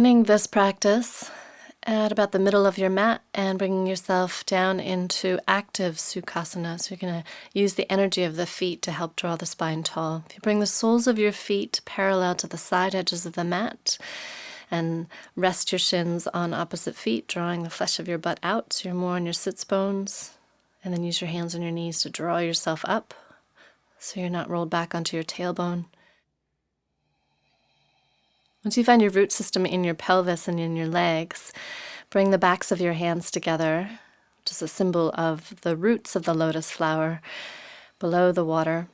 beginning this practice at about the middle of your mat and bringing yourself down into active Sukhasana. So you're going to use the energy of the feet to help draw the spine tall. If you bring the soles of your feet parallel to the side edges of the mat and rest your shins on opposite feet, drawing the flesh of your butt out so you're more on your sits bones. And then use your hands on your knees to draw yourself up so you're not rolled back onto your tailbone. Once you find your root system in your pelvis and in your legs, bring the backs of your hands together, which is a symbol of the roots of the lotus flower below the water.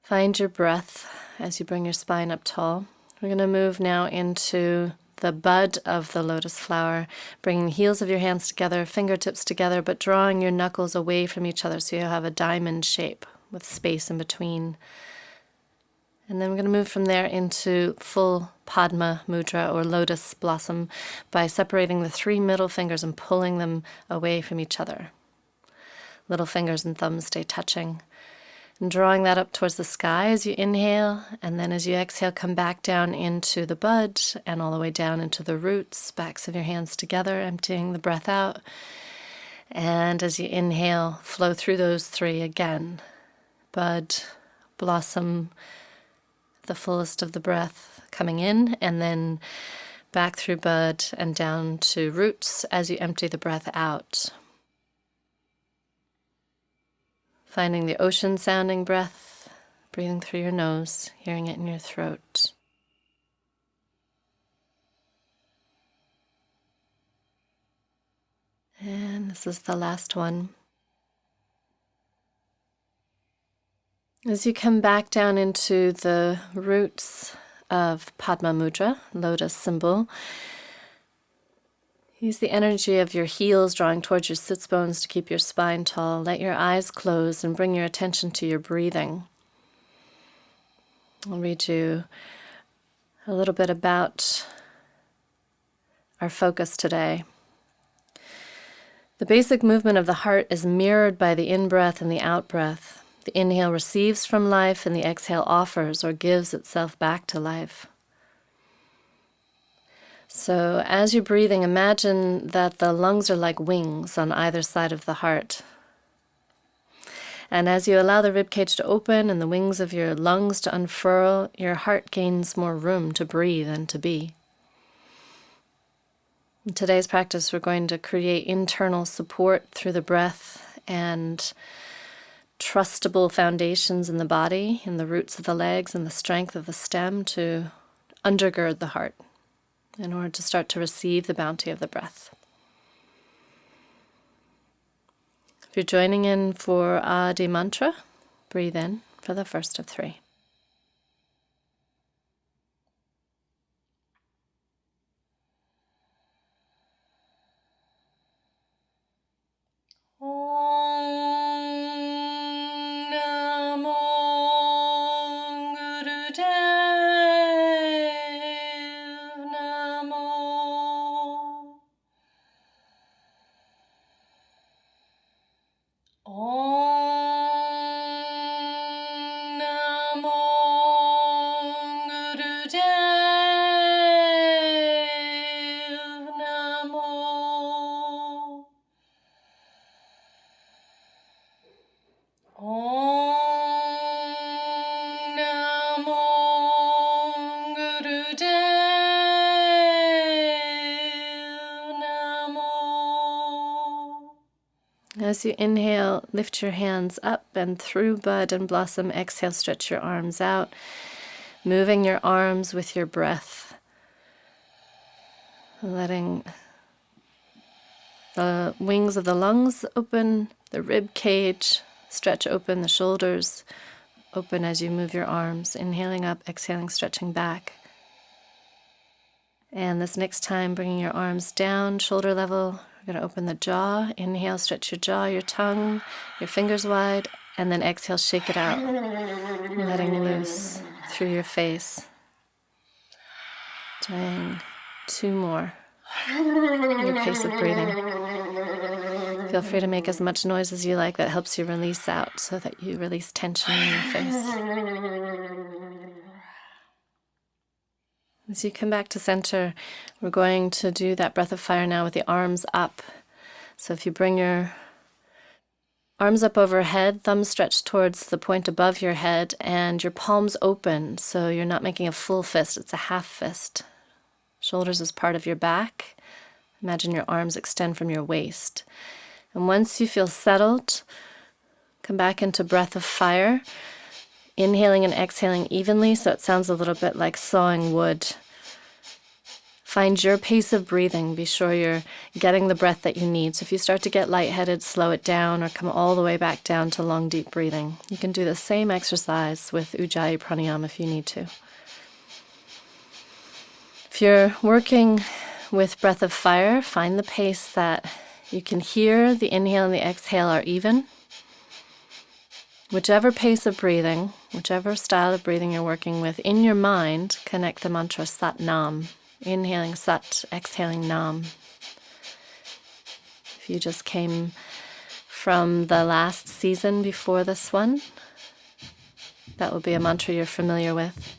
Find your breath as you bring your spine up tall. We're going to move now into the bud of the lotus flower, bringing the heels of your hands together, fingertips together, but drawing your knuckles away from each other so you have a diamond shape with space in between. And then we're going to move from there into full Padma Mudra, or lotus blossom, by separating the three middle fingers and pulling them away from each other. Little fingers and thumbs stay touching. And drawing that up towards the sky as you inhale, and then as you exhale, come back down into the bud and all the way down into the roots, backs of your hands together, emptying the breath out. And as you inhale, flow through those three again. Bud, blossom, the fullest of the breath coming in, and then back through bud and down to roots as you empty the breath out. Finding the ocean sounding breath, breathing through your nose, hearing it in your throat. And this is the last one. As you come back down into the roots of Padma Mudra, lotus symbol, use the energy of your heels drawing towards your sits bones to keep your spine tall. Let your eyes close and bring your attention to your breathing. I'll read you a little bit about our focus today. The basic movement of the heart is mirrored by the in-breath and the out-breath. The inhale receives from life, and the exhale offers or gives itself back to life. So as you're breathing, imagine that the lungs are like wings on either side of the heart. And as you allow the ribcage to open and the wings of your lungs to unfurl, your heart gains more room to breathe and to be. In today's practice, we're going to create internal support through the breath and trustable foundations in the body, in the roots of the legs and the strength of the stem to undergird the heart in order to start to receive the bounty of the breath. If you're joining in for Adi Mantra, breathe in for the first of three. As you inhale, lift your hands up and through bud and blossom. Exhale, stretch your arms out, moving your arms with your breath, letting the wings of the lungs open, the rib cage stretch open, the shoulders open as you move your arms. Inhaling up, exhaling, stretching back. And this next time, bringing your arms down, shoulder level. We're going to open the jaw. Inhale, stretch your jaw, your tongue, your fingers wide, and then exhale, shake it out, letting loose through your face. Doing two more. Your pace of breathing. Feel free to make as much noise as you like that helps you release out so that you release tension in your face. As you come back to center, we're going to do that breath of fire now with the arms up. So if you bring your arms up overhead, thumbs stretched towards the point above your head, and your palms open, so you're not making a full fist, it's a half fist. Shoulders is part of your back. Imagine your arms extend from your waist. And once you feel settled, come back into breath of fire, inhaling and exhaling evenly, so it sounds a little bit like sawing wood. Find your pace of breathing. Be sure you're getting the breath that you need. So if you start to get lightheaded, slow it down or come all the way back down to long, deep breathing. You can do the same exercise with Ujjayi Pranayama if you need to. If you're working with breath of fire, find the pace that you can hear the inhale and the exhale are even. Whichever pace of breathing, whichever style of breathing you're working with, in your mind, connect the mantra Sat Nam. Inhaling Sat, exhaling Nam. If you just came from the last season before this one, that will be a mantra you're familiar with.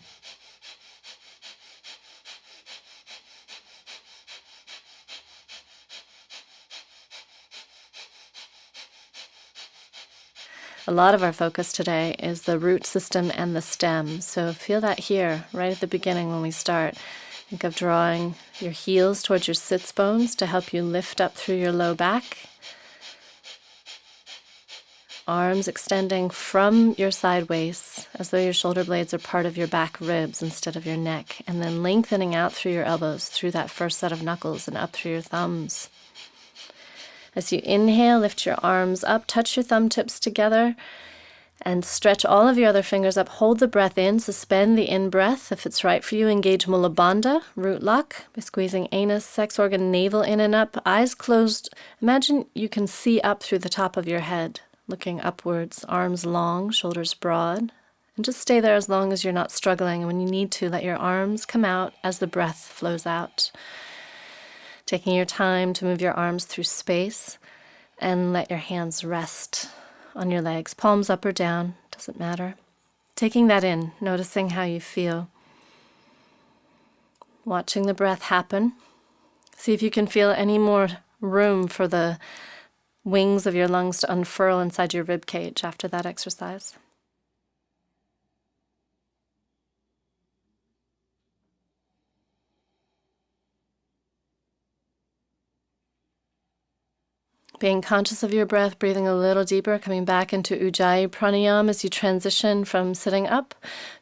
A lot of our focus today is the root system and the stem, so feel that here, right at the beginning when we start. Think of drawing your heels towards your sits bones to help you lift up through your low back. Arms extending from your side waist as though your shoulder blades are part of your back ribs instead of your neck, and then lengthening out through your elbows, through that first set of knuckles and up through your thumbs. As you inhale, lift your arms up, touch your thumb tips together, and stretch all of your other fingers up. Hold the breath in, suspend the in-breath. If it's right for you, engage Mula Bandha, root lock, by squeezing anus, sex organ, navel in and up. Eyes closed. Imagine you can see up through the top of your head, looking upwards, arms long, shoulders broad. And just stay there as long as you're not struggling. And when you need to, let your arms come out as the breath flows out. Taking your time to move your arms through space and let your hands rest on your legs, palms up or down, doesn't matter. Taking that in, noticing how you feel. Watching the breath happen. See if you can feel any more room for the wings of your lungs to unfurl inside your rib cage after that exercise. Being conscious of your breath, breathing a little deeper, coming back into Ujjayi Pranayama as you transition from sitting up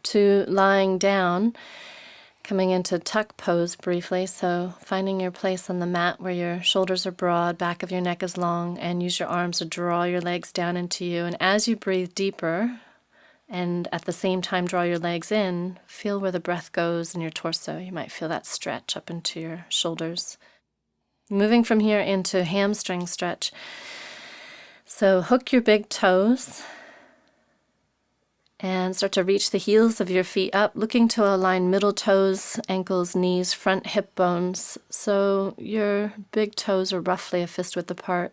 to lying down, coming into tuck pose briefly. So finding your place on the mat where your shoulders are broad, back of your neck is long, and use your arms to draw your legs down into you. And as you breathe deeper, and at the same time draw your legs in, feel where the breath goes in your torso. You might feel that stretch up into your shoulders. Moving from here into hamstring stretch. So hook your big toes and start to reach the heels of your feet up, looking to align middle toes, ankles, knees, front hip bones, so your big toes are roughly a fist width apart.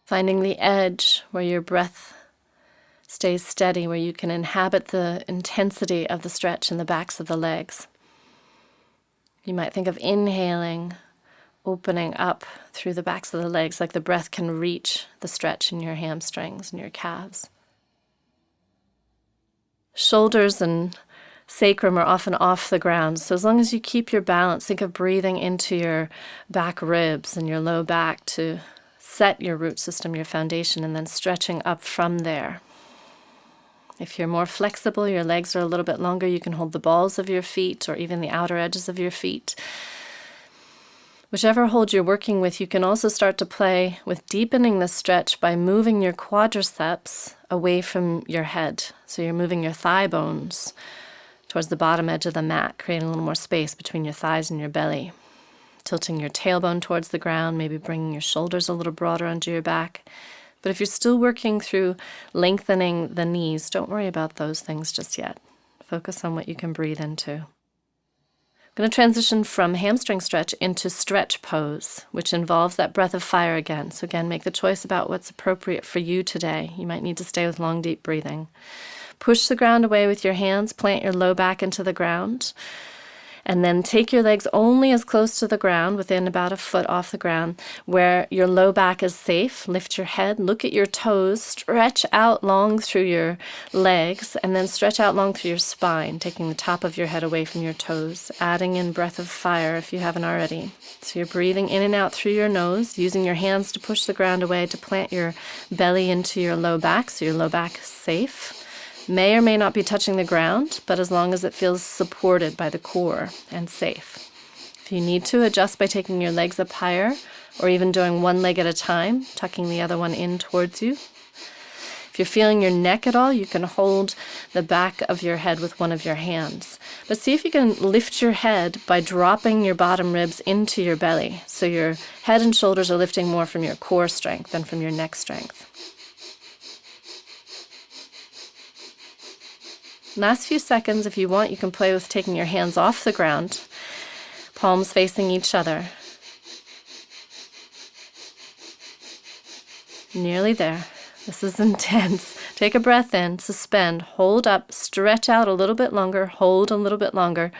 Finding the edge where your breath stays steady, where you can inhabit the intensity of the stretch in the backs of the legs. You might think of inhaling, opening up through the backs of the legs, like the breath can reach the stretch in your hamstrings and your calves. Shoulders and sacrum are often off the ground, so as long as you keep your balance, think of breathing into your back ribs and your low back to set your root system, your foundation, and then stretching up from there. If you're more flexible, your legs are a little bit longer, you can hold the balls of your feet or even the outer edges of your feet. Whichever hold you're working with, you can also start to play with deepening the stretch by moving your quadriceps away from your head. So you're moving your thigh bones towards the bottom edge of the mat, creating a little more space between your thighs and your belly. Tilting your tailbone towards the ground, maybe bringing your shoulders a little broader under your back. But if you're still working through lengthening the knees, don't worry about those things just yet. Focus on what you can breathe into. I'm going to transition from hamstring stretch into stretch pose, which involves that breath of fire again. So again, make the choice about what's appropriate for you today. You might need to stay with long, deep breathing. Push the ground away with your hands, plant your low back into the ground, and then take your legs only as close to the ground, within about a foot off the ground, where your low back is safe. Lift your head, look at your toes, stretch out long through your legs, and then stretch out long through your spine, taking the top of your head away from your toes, adding in breath of fire if you haven't already. So you're breathing in and out through your nose, using your hands to push the ground away to plant your belly into your low back, so your low back is safe. May or may not be touching the ground, but as long as it feels supported by the core and safe. If you need to, adjust by taking your legs up higher, or even doing one leg at a time, tucking the other one in towards you. If you're feeling your neck at all, you can hold the back of your head with one of your hands. But see if you can lift your head by dropping your bottom ribs into your belly, so your head and shoulders are lifting more from your core strength than from your neck strength. Last few seconds, if you want, you can play with taking your hands off the ground, palms facing each other. Nearly there. This is intense. Take a breath in, suspend, hold up, stretch out a little bit longer, hold a little bit longer.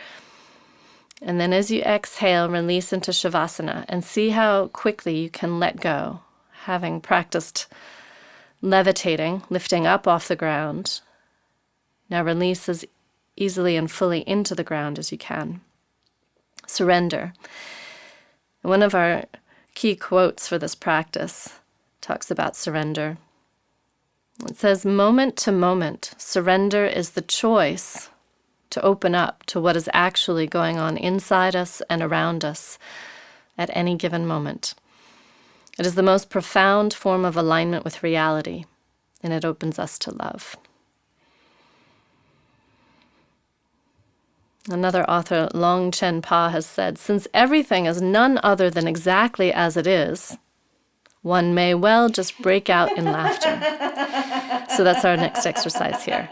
And then as you exhale, release into Shavasana and see how quickly you can let go, having practiced levitating, lifting up off the ground. Now release as easily and fully into the ground as you can. Surrender. One of our key quotes for this practice talks about surrender. It says, moment to moment, surrender is the choice to open up to what is actually going on inside us and around us at any given moment. It is the most profound form of alignment with reality, and it opens us to love. Another author, Long Chen Pa, has said, since everything is none other than exactly as it is, one may well just break out in laughter. So that's our next exercise here.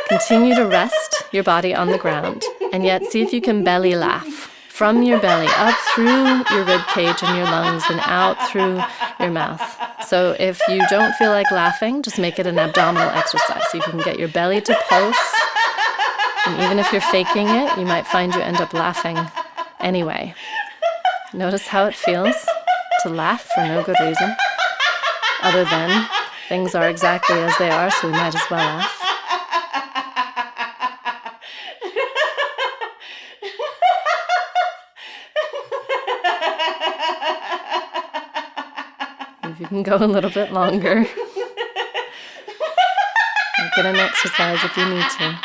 Continue to rest your body on the ground, and yet see if you can belly laugh. From your belly, up through your rib cage and your lungs, and out through your mouth. So if you don't feel like laughing, just make it an abdominal exercise. So you can get your belly to pulse. And even if you're faking it, you might find you end up laughing anyway. Notice how it feels to laugh for no good reason, other than things are exactly as they are, so we might as well laugh. If you can go a little bit longer, make it an exercise if you need to.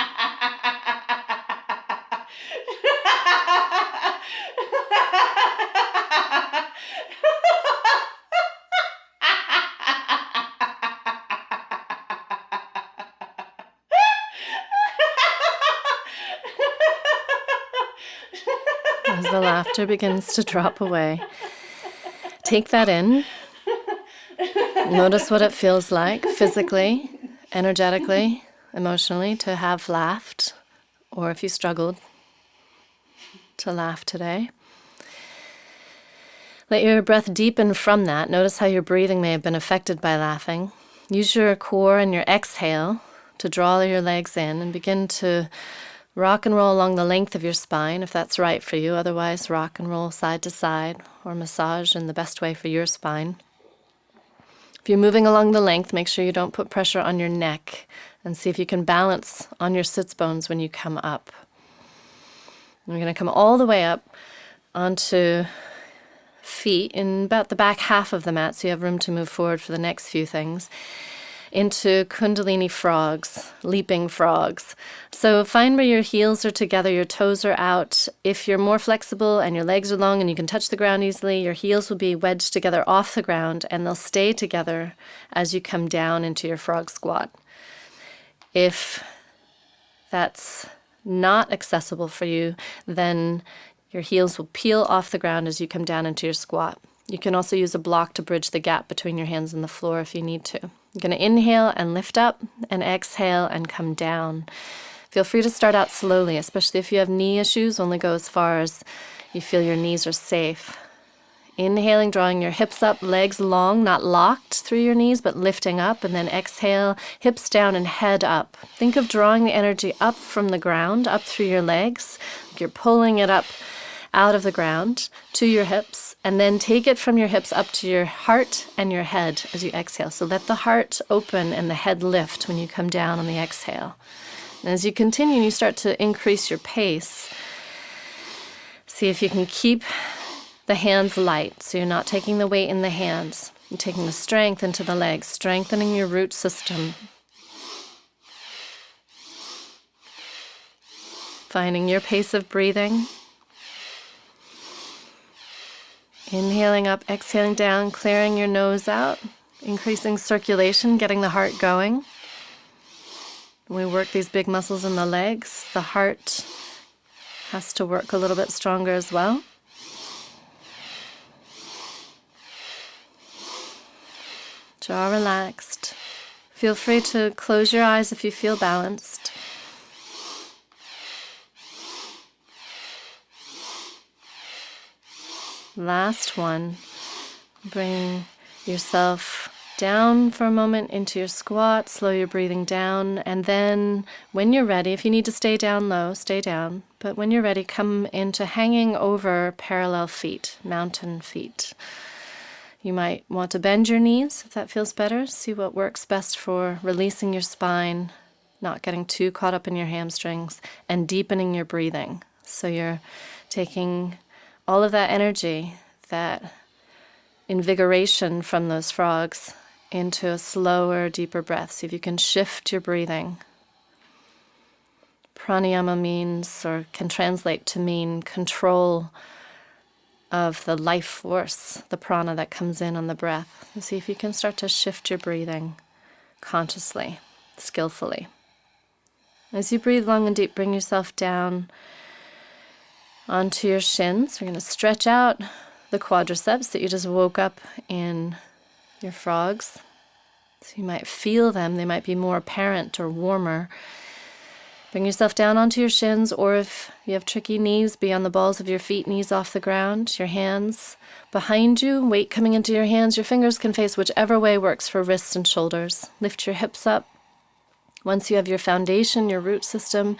As the laughter begins to drop away, take that in. Notice what it feels like physically, energetically, emotionally to have laughed, or if you struggled to laugh today. Let your breath deepen from that. Notice how your breathing may have been affected by laughing. Use your core and your exhale to draw your legs in and begin to rock and roll along the length of your spine, if that's right for you. Otherwise, rock and roll side to side or massage in the best way for your spine. If you're moving along the length, make sure you don't put pressure on your neck and see if you can balance on your sits bones when you come up. We're going to come all the way up onto feet in about the back half of the mat, so you have room to move forward for the next few things, into Kundalini frogs, leaping frogs. So find where your heels are together, your toes are out. If you're more flexible and your legs are long and you can touch the ground easily, your heels will be wedged together off the ground and they'll stay together as you come down into your frog squat. If that's not accessible for you, then your heels will peel off the ground as you come down into your squat. You can also use a block to bridge the gap between your hands and the floor if you need to. You're going to inhale and lift up and exhale and come down. Feel free to start out slowly, especially if you have knee issues. Only go as far as you feel your knees are safe. Inhaling, drawing your hips up, legs long, not locked through your knees, but lifting up. And then exhale, hips down and head up. Think of drawing the energy up from the ground, up through your legs. You're pulling it up out of the ground to your hips, and then take it from your hips up to your heart and your head as you exhale. So let the heart open and the head lift when you come down on the exhale. And as you continue, you start to increase your pace. See if you can keep the hands light, so you're not taking the weight in the hands. You're taking the strength into the legs, strengthening your root system. Finding your pace of breathing. Inhaling up, exhaling down, clearing your nose out, increasing circulation, getting the heart going. When we work these big muscles in the legs, the heart has to work a little bit stronger as well. Jaw relaxed. Feel free to close your eyes if you feel balanced. Last one. Bring yourself down for a moment into your squat. Slow your breathing down. And then when you're ready, if you need to stay down low, stay down. But when you're ready, come into hanging over parallel feet, mountain feet. You might want to bend your knees if that feels better. See what works best for releasing your spine, not getting too caught up in your hamstrings, and deepening your breathing. So you're taking all of that energy, that invigoration from those frogs into a slower, deeper breath. See if you can shift your breathing. Pranayama means, or can translate to mean, control of the life force, the prana that comes in on the breath. See if you can start to shift your breathing consciously, skillfully. As you breathe long and deep, bring yourself down onto your shins. We're going to stretch out the quadriceps that you just woke up in your frogs. So you might feel them. They might be more apparent or warmer. Bring yourself down onto your shins, or if you have tricky knees, be on the balls of your feet, knees off the ground, your hands behind you, weight coming into your hands. Your fingers can face whichever way works for wrists and shoulders. Lift your hips up. Once you have your foundation, your root system,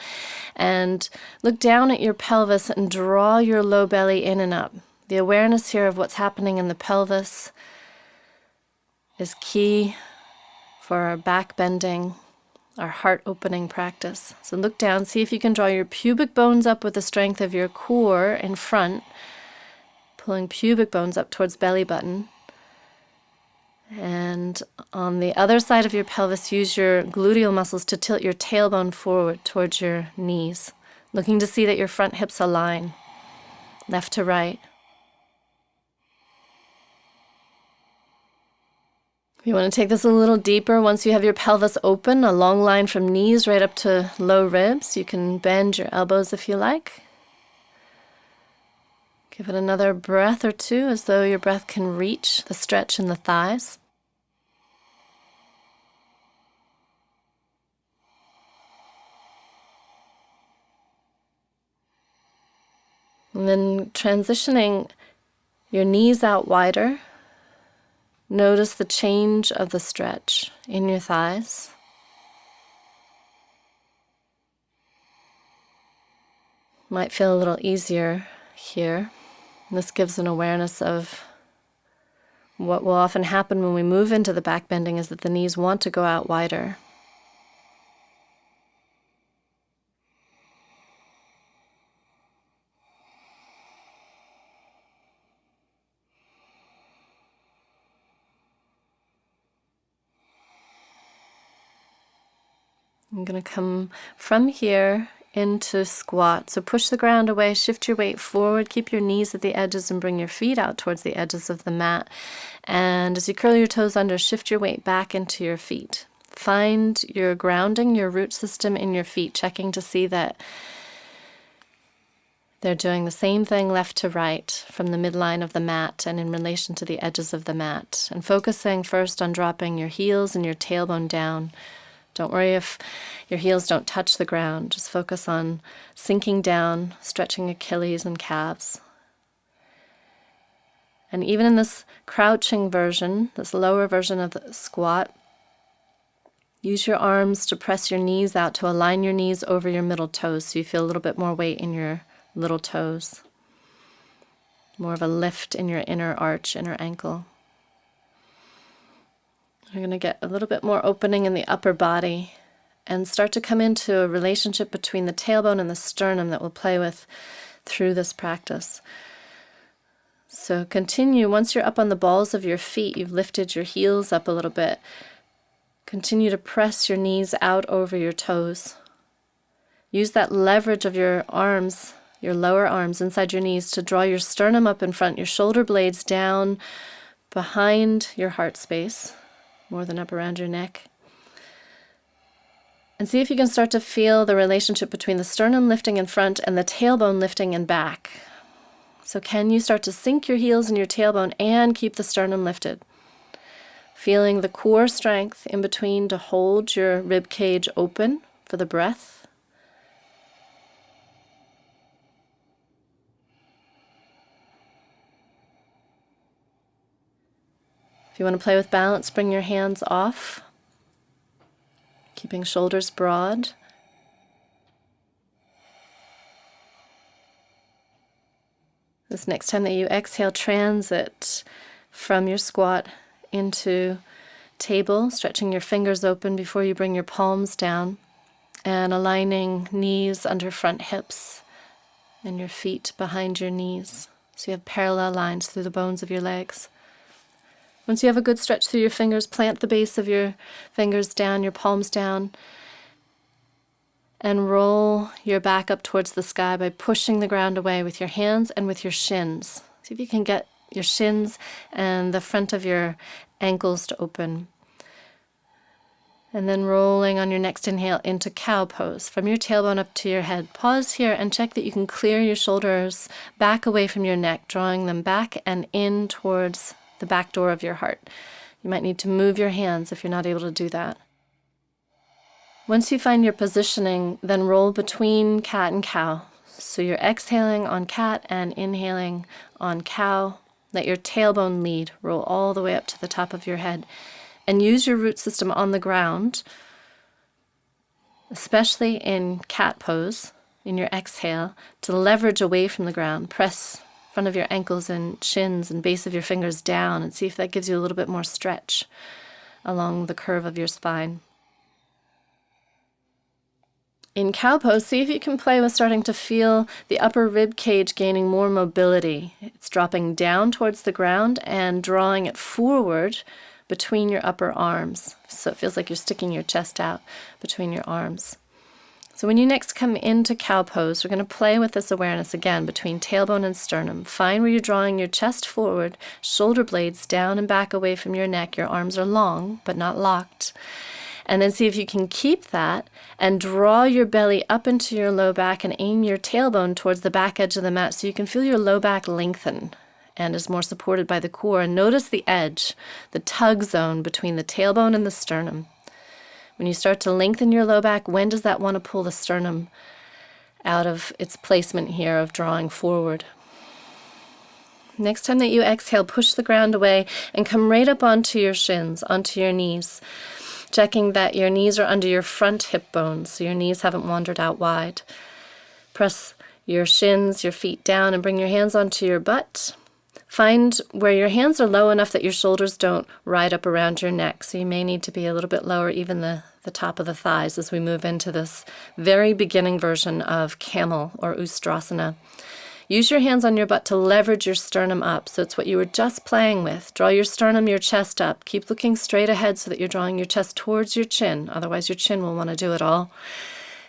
and look down at your pelvis and draw your low belly in and up. The awareness here of what's happening in the pelvis is key for our back bending, our heart opening practice. So look down, see if you can draw your pubic bones up with the strength of your core in front, pulling pubic bones up towards belly button. And on the other side of your pelvis, use your gluteal muscles to tilt your tailbone forward towards your knees, looking to see that your front hips align, left to right. If you want to take this a little deeper, once you have your pelvis open, a long line from knees right up to low ribs, you can bend your elbows if you like. Give it another breath or two as though your breath can reach the stretch in the thighs. And then transitioning your knees out wider. Notice the change of the stretch in your thighs. Might feel a little easier here. This gives an awareness of what will often happen when we move into the back bending is that the knees want to go out wider. I'm going to come from here into squat. So push the ground away, shift your weight forward, keep your knees at the edges and bring your feet out towards the edges of the mat. And as you curl your toes under, shift your weight back into your feet. Find your grounding, your root system in your feet, checking to see that they're doing the same thing left to right from the midline of the mat and in relation to the edges of the mat. And focusing first on dropping your heels and your tailbone down. Don't worry if your heels don't touch the ground. Just focus on sinking down, stretching Achilles and calves. And even in this crouching version, this lower version of the squat, use your arms to press your knees out to align your knees over your middle toes so you feel a little bit more weight in your little toes. More of a lift in your inner arch, inner ankle. You're going to get a little bit more opening in the upper body and start to come into a relationship between the tailbone and the sternum that we'll play with through this practice. So continue, once you're up on the balls of your feet, you've lifted your heels up a little bit. Continue to press your knees out over your toes. Use that leverage of your arms, your lower arms inside your knees to draw your sternum up in front, your shoulder blades down behind your heart space, more than up around your neck. And see if you can start to feel the relationship between the sternum lifting in front and the tailbone lifting in back. So can you start to sink your heels in your tailbone and keep the sternum lifted? Feeling the core strength in between to hold your rib cage open for the breath. If you want to play with balance, bring your hands off, keeping shoulders broad. This next time that you exhale, transit from your squat into table, stretching your fingers open before you bring your palms down, and aligning knees under front hips and your feet behind your knees. So you have parallel lines through the bones of your legs. Once you have a good stretch through your fingers, plant the base of your fingers down, your palms down, and roll your back up towards the sky by pushing the ground away with your hands and with your shins. See if you can get your shins and the front of your ankles to open. And then rolling on your next inhale into cow pose, from your tailbone up to your head. Pause here and check that you can clear your shoulders back away from your neck, drawing them back and in towards the back door of your heart. You might need to move your hands if you're not able to do that. Once you find your positioning, then roll between cat and cow. So you're exhaling on cat and inhaling on cow. Let your tailbone lead. Roll all the way up to the top of your head. And use your root system on the ground, especially in cat pose, in your exhale, to leverage away from the ground. Press front of your ankles and shins and base of your fingers down and see if that gives you a little bit more stretch along the curve of your spine. In cow pose, see if you can play with starting to feel the upper rib cage gaining more mobility. It's dropping down towards the ground and drawing it forward between your upper arms. So it feels like you're sticking your chest out between your arms. So when you next come into cow pose, we're going to play with this awareness again between tailbone and sternum. Find where you're drawing your chest forward, shoulder blades down and back away from your neck. Your arms are long, but not locked. And then see if you can keep that and draw your belly up into your low back and aim your tailbone towards the back edge of the mat so you can feel your low back lengthen and is more supported by the core. And notice the edge, the tug zone between the tailbone and the sternum. When you start to lengthen your low back, when does that want to pull the sternum out of its placement here of drawing forward? Next time that you exhale, push the ground away and come right up onto your shins, onto your knees, checking that your knees are under your front hip bones, so your knees haven't wandered out wide. Press your shins, your feet down, and bring your hands onto your butt. Find where your hands are low enough that your shoulders don't ride up around your neck, so you may need to be a little bit lower, even the top of the thighs, as we move into this very beginning version of camel or ustrasana. Use your hands on your butt to leverage your sternum up, so it's what you were just playing with. Draw your sternum, your chest up. Keep looking straight ahead so that you're drawing your chest towards your chin, otherwise your chin will want to do it all.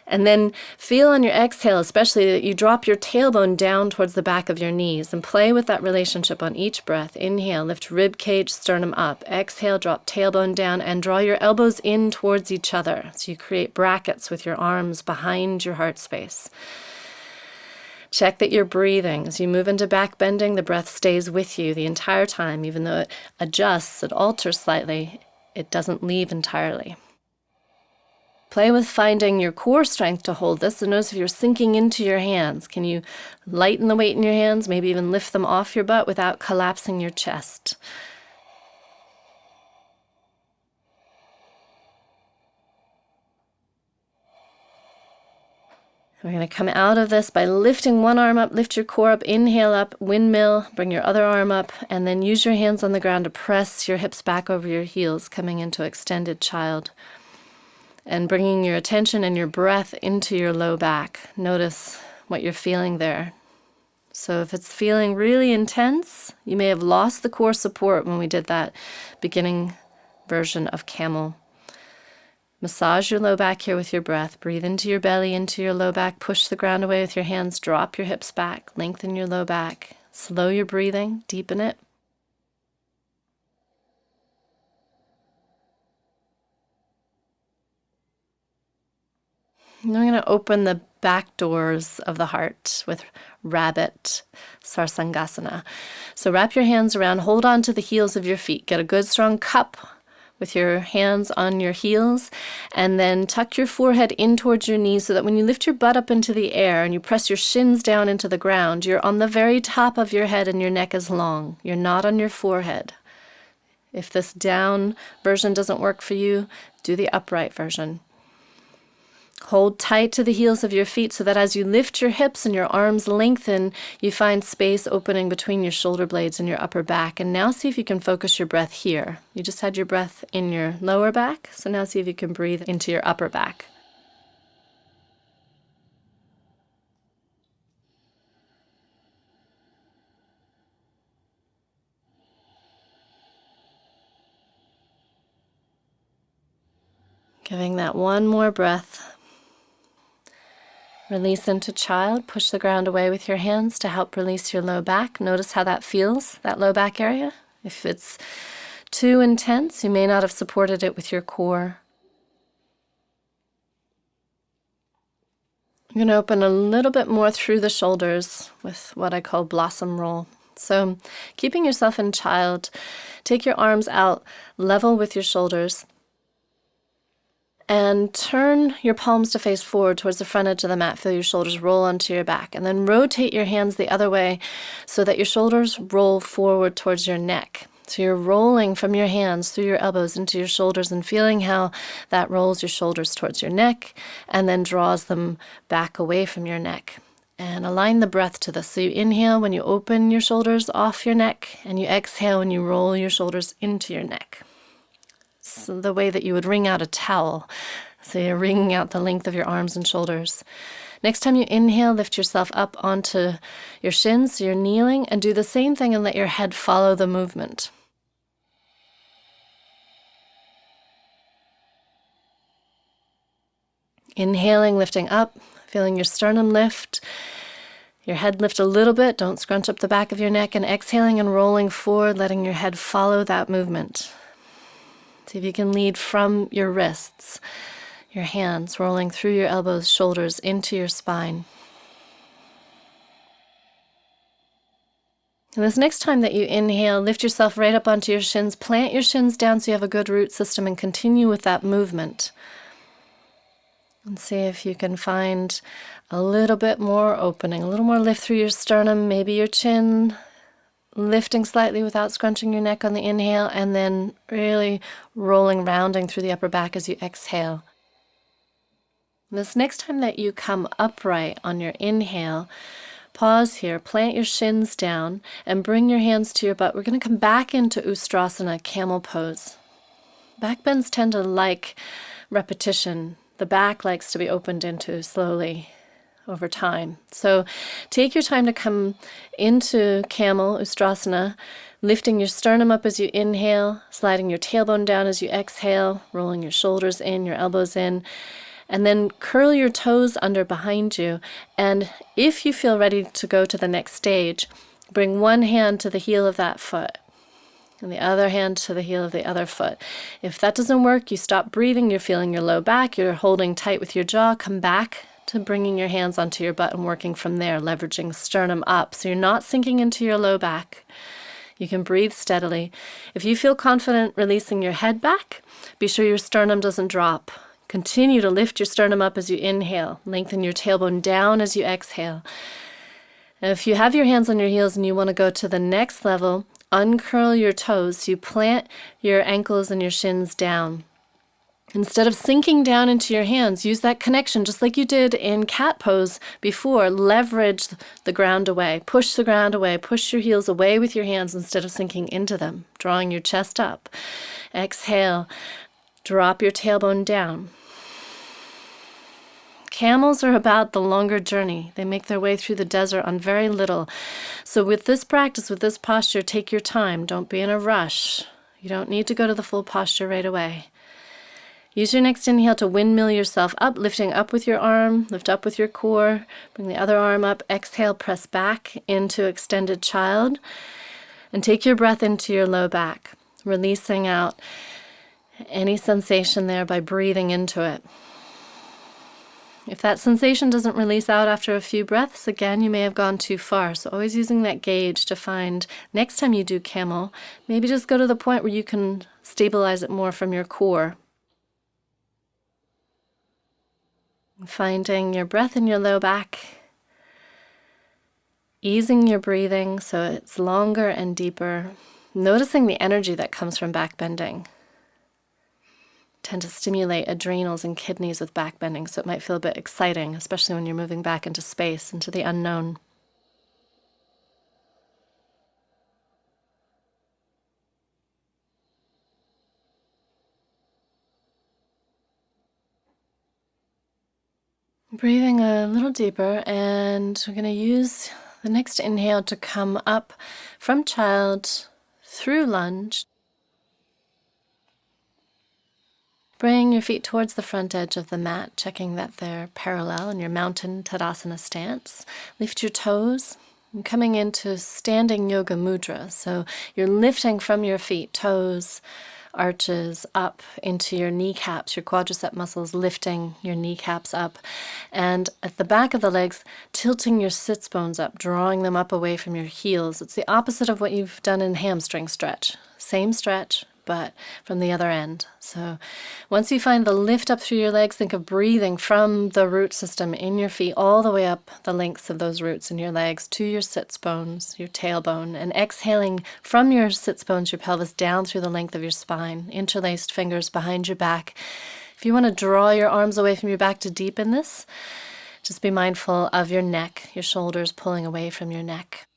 And then feel on your exhale, especially, that you drop your tailbone down towards the back of your knees and play with that relationship on each breath. Inhale, lift rib cage, sternum up. Exhale, drop tailbone down and draw your elbows in towards each other. So you create brackets with your arms behind your heart space. Check that you're breathing. As you move into back bending, the breath stays with you the entire time. Even though it adjusts, it alters slightly, it doesn't leave entirely. Play with finding your core strength to hold this. So notice if you're sinking into your hands, can you lighten the weight in your hands, maybe even lift them off your butt without collapsing your chest? We're going to come out of this by lifting one arm up, lift your core up, inhale up, windmill, bring your other arm up, and then use your hands on the ground to press your hips back over your heels, coming into extended child. And bringing your attention and your breath into your low back. Notice what you're feeling there. So if it's feeling really intense, you may have lost the core support when we did that beginning version of camel. Massage your low back here with your breath. Breathe into your belly, into your low back. Push the ground away with your hands. Drop your hips back. Lengthen your low back. Slow your breathing. Deepen it. And I'm going to open the back doors of the heart with Rabbit Sarsangasana. So wrap your hands around. Hold on to the heels of your feet. Get a good strong cup with your hands on your heels, and then tuck your forehead in towards your knees so that when you lift your butt up into the air and you press your shins down into the ground, you're on the very top of your head and your neck is long. You're not on your forehead. If this down version doesn't work for you, do the upright version. Hold tight to the heels of your feet so that as you lift your hips and your arms lengthen, you find space opening between your shoulder blades and your upper back. And now see if you can focus your breath here. You just had your breath in your lower back, so now see if you can breathe into your upper back. Giving that one more breath. Release into child. Push the ground away with your hands to help release your low back. Notice how that feels, that low back area. If it's too intense, you may not have supported it with your core. I'm going to open a little bit more through the shoulders with what I call blossom roll. So keeping yourself in child, take your arms out level with your shoulders. And turn your palms to face forward towards the front edge of the mat. Feel your shoulders roll onto your back. And then rotate your hands the other way so that your shoulders roll forward towards your neck. So you're rolling from your hands through your elbows into your shoulders and feeling how that rolls your shoulders towards your neck and then draws them back away from your neck. And align the breath to this. So you inhale when you open your shoulders off your neck, and you exhale when you roll your shoulders into your neck. So the way that you would wring out a towel. So you're wringing out the length of your arms and shoulders. Next time you inhale, lift yourself up onto your shins, so you're kneeling, and do the same thing and let your head follow the movement. Inhaling, lifting up, feeling your sternum lift, your head lift a little bit, don't scrunch up the back of your neck, and exhaling and rolling forward, letting your head follow that movement. See if you can lead from your wrists, your hands rolling through your elbows, shoulders, into your spine. And this next time that you inhale, lift yourself right up onto your shins, plant your shins down so you have a good root system, and continue with that movement. And see if you can find a little bit more opening, a little more lift through your sternum, maybe your chin lifting slightly without scrunching your neck on the inhale, and then really rolling, rounding through the upper back as you exhale. This next time that you come upright on your inhale, pause here, plant your shins down, and bring your hands to your butt. We're going to come back into Ustrasana, camel pose. Back bends tend to like repetition. The back likes to be opened into slowly over time. So take your time to come into camel, Ustrasana, lifting your sternum up as you inhale, sliding your tailbone down as you exhale, rolling your shoulders in, your elbows in, and then curl your toes under behind you. And if you feel ready to go to the next stage, bring one hand to the heel of that foot and the other hand to the heel of the other foot. If that doesn't work, you stop breathing, you're feeling your low back, you're holding tight with your jaw, come back to bringing your hands onto your butt and working from there, leveraging sternum up. So you're not sinking into your low back. You can breathe steadily. If you feel confident releasing your head back, be sure your sternum doesn't drop. Continue to lift your sternum up as you inhale. Lengthen your tailbone down as you exhale. And if you have your hands on your heels and you want to go to the next level, uncurl your toes so you plant your ankles and your shins down. Instead of sinking down into your hands, use that connection just like you did in cat pose before. Leverage the ground away. Push the ground away. Push your heels away with your hands instead of sinking into them, drawing your chest up. Exhale. Drop your tailbone down. Camels are about the longer journey. They make their way through the desert on very little. So with this practice, with this posture, take your time. Don't be in a rush. You don't need to go to the full posture right away. Use your next inhale to windmill yourself up, lifting up with your arm, lift up with your core, bring the other arm up, exhale, press back into extended child, and take your breath into your low back, releasing out any sensation there by breathing into it. If that sensation doesn't release out after a few breaths, again, you may have gone too far. So always using that gauge to find, next time you do camel, maybe just go to the point where you can stabilize it more from your core. Finding your breath in your low back, easing your breathing so it's longer and deeper, noticing the energy that comes from back bending. Tend to stimulate adrenals and kidneys with back bending, so it might feel a bit exciting, especially when you're moving back into space, into the unknown. Breathing a little deeper, and we're going to use the next inhale to come up from child through lunge. Bring your feet towards the front edge of the mat, checking that they're parallel in your mountain Tadasana stance. Lift your toes, and coming into standing yoga mudra. So you're lifting from your feet, toes, arches up into your kneecaps, your quadricep muscles lifting your kneecaps up, and at the back of the legs, tilting your sits bones up, drawing them up away from your heels. It's the opposite of what you've done in hamstring stretch. Same stretch, but from the other end. So once you find the lift up through your legs, think of breathing from the root system in your feet all the way up the lengths of those roots in your legs to your sits bones, your tailbone, and exhaling from your sits bones, your pelvis down through the length of your spine, interlaced fingers behind your back. If you want to draw your arms away from your back to deepen this, just be mindful of your neck, your shoulders pulling away from your neck.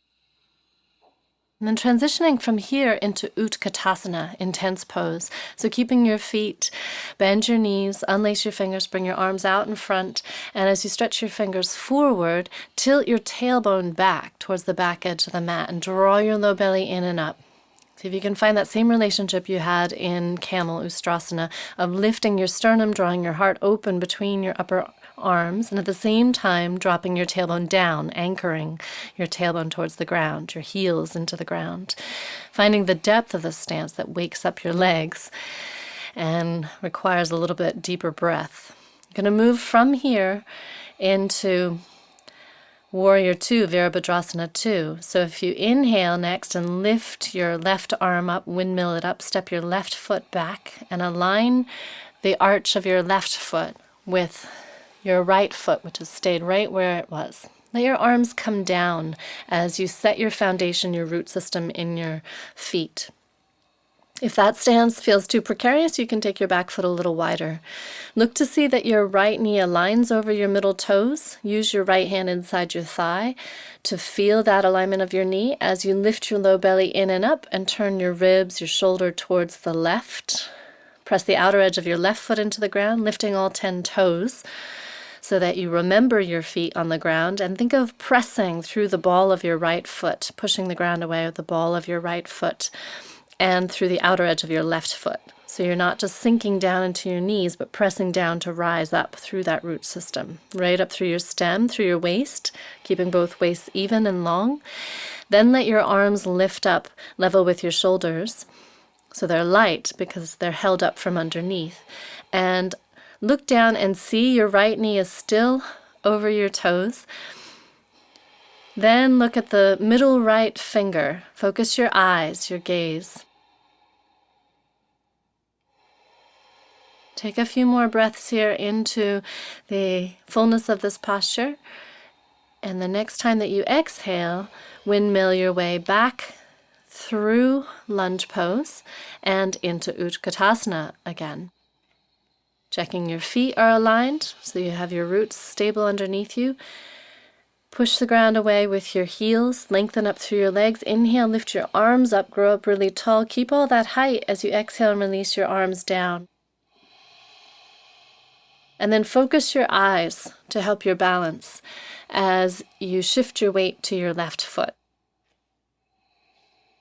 And then transitioning from here into Utkatasana, intense pose. So keeping your feet, bend your knees, unlace your fingers, bring your arms out in front, and as you stretch your fingers forward, tilt your tailbone back towards the back edge of the mat and draw your low belly in and up. See if you can find that same relationship you had in Camel Ustrasana of lifting your sternum, drawing your heart open between your upper arms, and at the same time dropping your tailbone down, anchoring your tailbone towards the ground, your heels into the ground. Finding the depth of the stance that wakes up your legs and requires a little bit deeper breath. I'm going to move from here into Warrior 2, Virabhadrasana 2. So if you inhale next and lift your left arm up, windmill it up, step your left foot back and align the arch of your left foot with your right foot, which has stayed right where it was. Let your arms come down as you set your foundation, your root system in your feet. If that stance feels too precarious, you can take your back foot a little wider. Look to see that your right knee aligns over your middle toes. Use your right hand inside your thigh to feel that alignment of your knee as you lift your low belly in and up and turn your ribs, your shoulder towards the left. Press the outer edge of your left foot into the ground, lifting all 10 toes so that you remember your feet on the ground, and think of pressing through the ball of your right foot, pushing the ground away with the ball of your right foot and through the outer edge of your left foot. So you're not just sinking down into your knees, but pressing down to rise up through that root system, right up through your stem, through your waist, keeping both waists even and long. Then let your arms lift up level with your shoulders, so they're light because they're held up from underneath. And look down and see your right knee is still over your toes. Then look at the middle right finger. Focus your eyes, your gaze. Take a few more breaths here into the fullness of this posture. And the next time that you exhale, windmill your way back through lunge pose and into Utkatasana again. Checking your feet are aligned so you have your roots stable underneath you. Push the ground away with your heels, lengthen up through your legs. Inhale, lift your arms up, grow up really tall. Keep all that height as you exhale and release your arms down. And then focus your eyes to help your balance as you shift your weight to your left foot.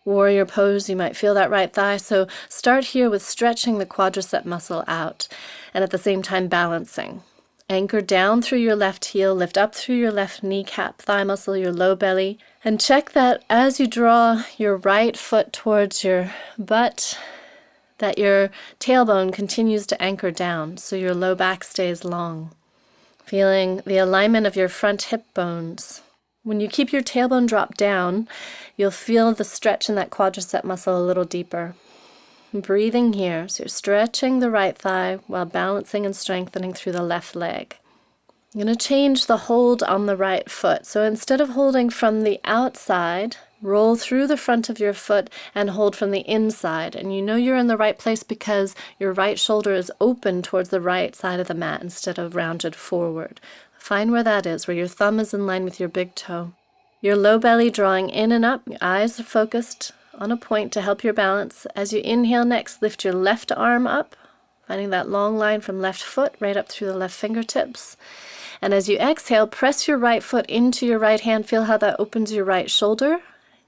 Warrior pose, you might feel that right thigh, so start here with stretching the quadricep muscle out and at the same time balancing. Anchor down through your left heel, lift up through your left kneecap, thigh muscle, your low belly, and check that as you draw your right foot towards your butt, that your tailbone continues to anchor down so your low back stays long. Feeling the alignment of your front hip bones. When you keep your tailbone drop down, you'll feel the stretch in that quadricep muscle a little deeper. Breathing here, so you're stretching the right thigh while balancing and strengthening through the left leg. I'm going to change the hold on the right foot. So instead of holding from the outside, roll through the front of your foot and hold from the inside. And you know you're in the right place because your right shoulder is open towards the right side of the mat instead of rounded forward. Find where that is, where your thumb is in line with your big toe. Your low belly drawing in and up, your eyes are focused on a point to help your balance. As you inhale next, lift your left arm up, finding that long line from left foot right up through the left fingertips. And as you exhale, press your right foot into your right hand. Feel how that opens your right shoulder,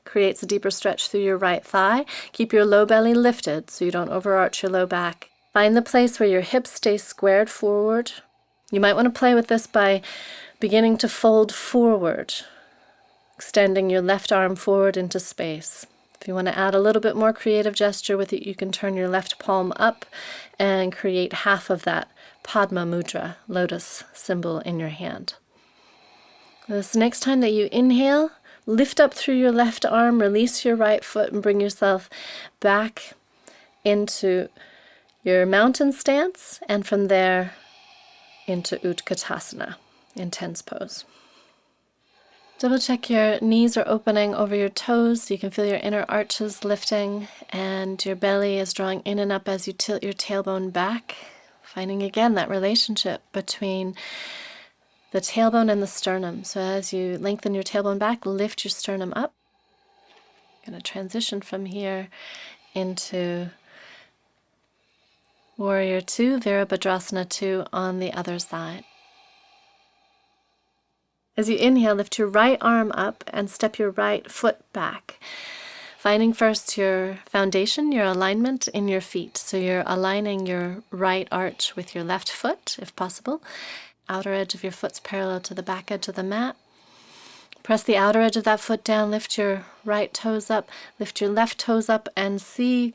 creates a deeper stretch through your right thigh. Keep your low belly lifted so you don't overarch your low back. Find the place where your hips stay squared forward. You might want to play with this by beginning to fold forward, extending your left arm forward into space. If you want to add a little bit more creative gesture with it, you can turn your left palm up and create half of that Padma Mudra, lotus symbol in your hand. This next time that you inhale, lift up through your left arm, release your right foot, and bring yourself back into your mountain stance, and from there into Utkatasana, intense pose. Double check your knees are opening over your toes. You can feel your inner arches lifting and your belly is drawing in and up as you tilt your tailbone back. Finding again that relationship between the tailbone and the sternum. So as you lengthen your tailbone back, lift your sternum up. I'm going to transition from here into Warrior 2, Virabhadrasana 2 on the other side. As you inhale, lift your right arm up and step your right foot back. Finding first your foundation, your alignment in your feet. So you're aligning your right arch with your left foot, if possible. Outer edge of your foot's parallel to the back edge of the mat. Press the outer edge of that foot down, lift your right toes up, lift your left toes up, and see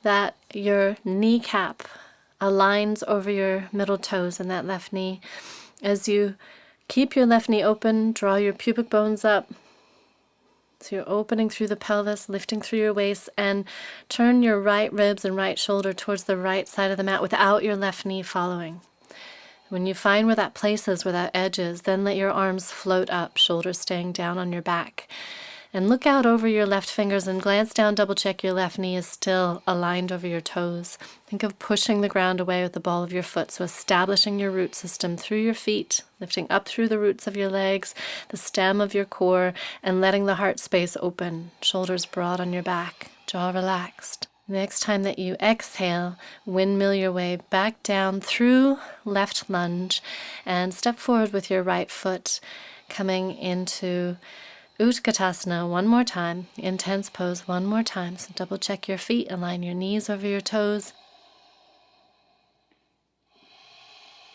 that your kneecap aligns over your middle toes in that left knee. As you keep your left knee open, draw your pubic bones up. So you're opening through the pelvis, lifting through your waist, and turn your right ribs and right shoulder towards the right side of the mat without your left knee following. When you find where that place is, where that edge is, then let your arms float up, shoulders staying down on your back. And look out over your left fingers and glance down, double check your left knee is still aligned over your toes. Think of pushing the ground away with the ball of your foot, so establishing your root system through your feet, lifting up through the roots of your legs, the stem of your core, and letting the heart space open, shoulders broad on your back, jaw relaxed. Next time that you exhale, windmill your way back down through left lunge and step forward with your right foot, coming into Utkatasana one more time, intense pose one more time. So double check your feet, align your knees over your toes.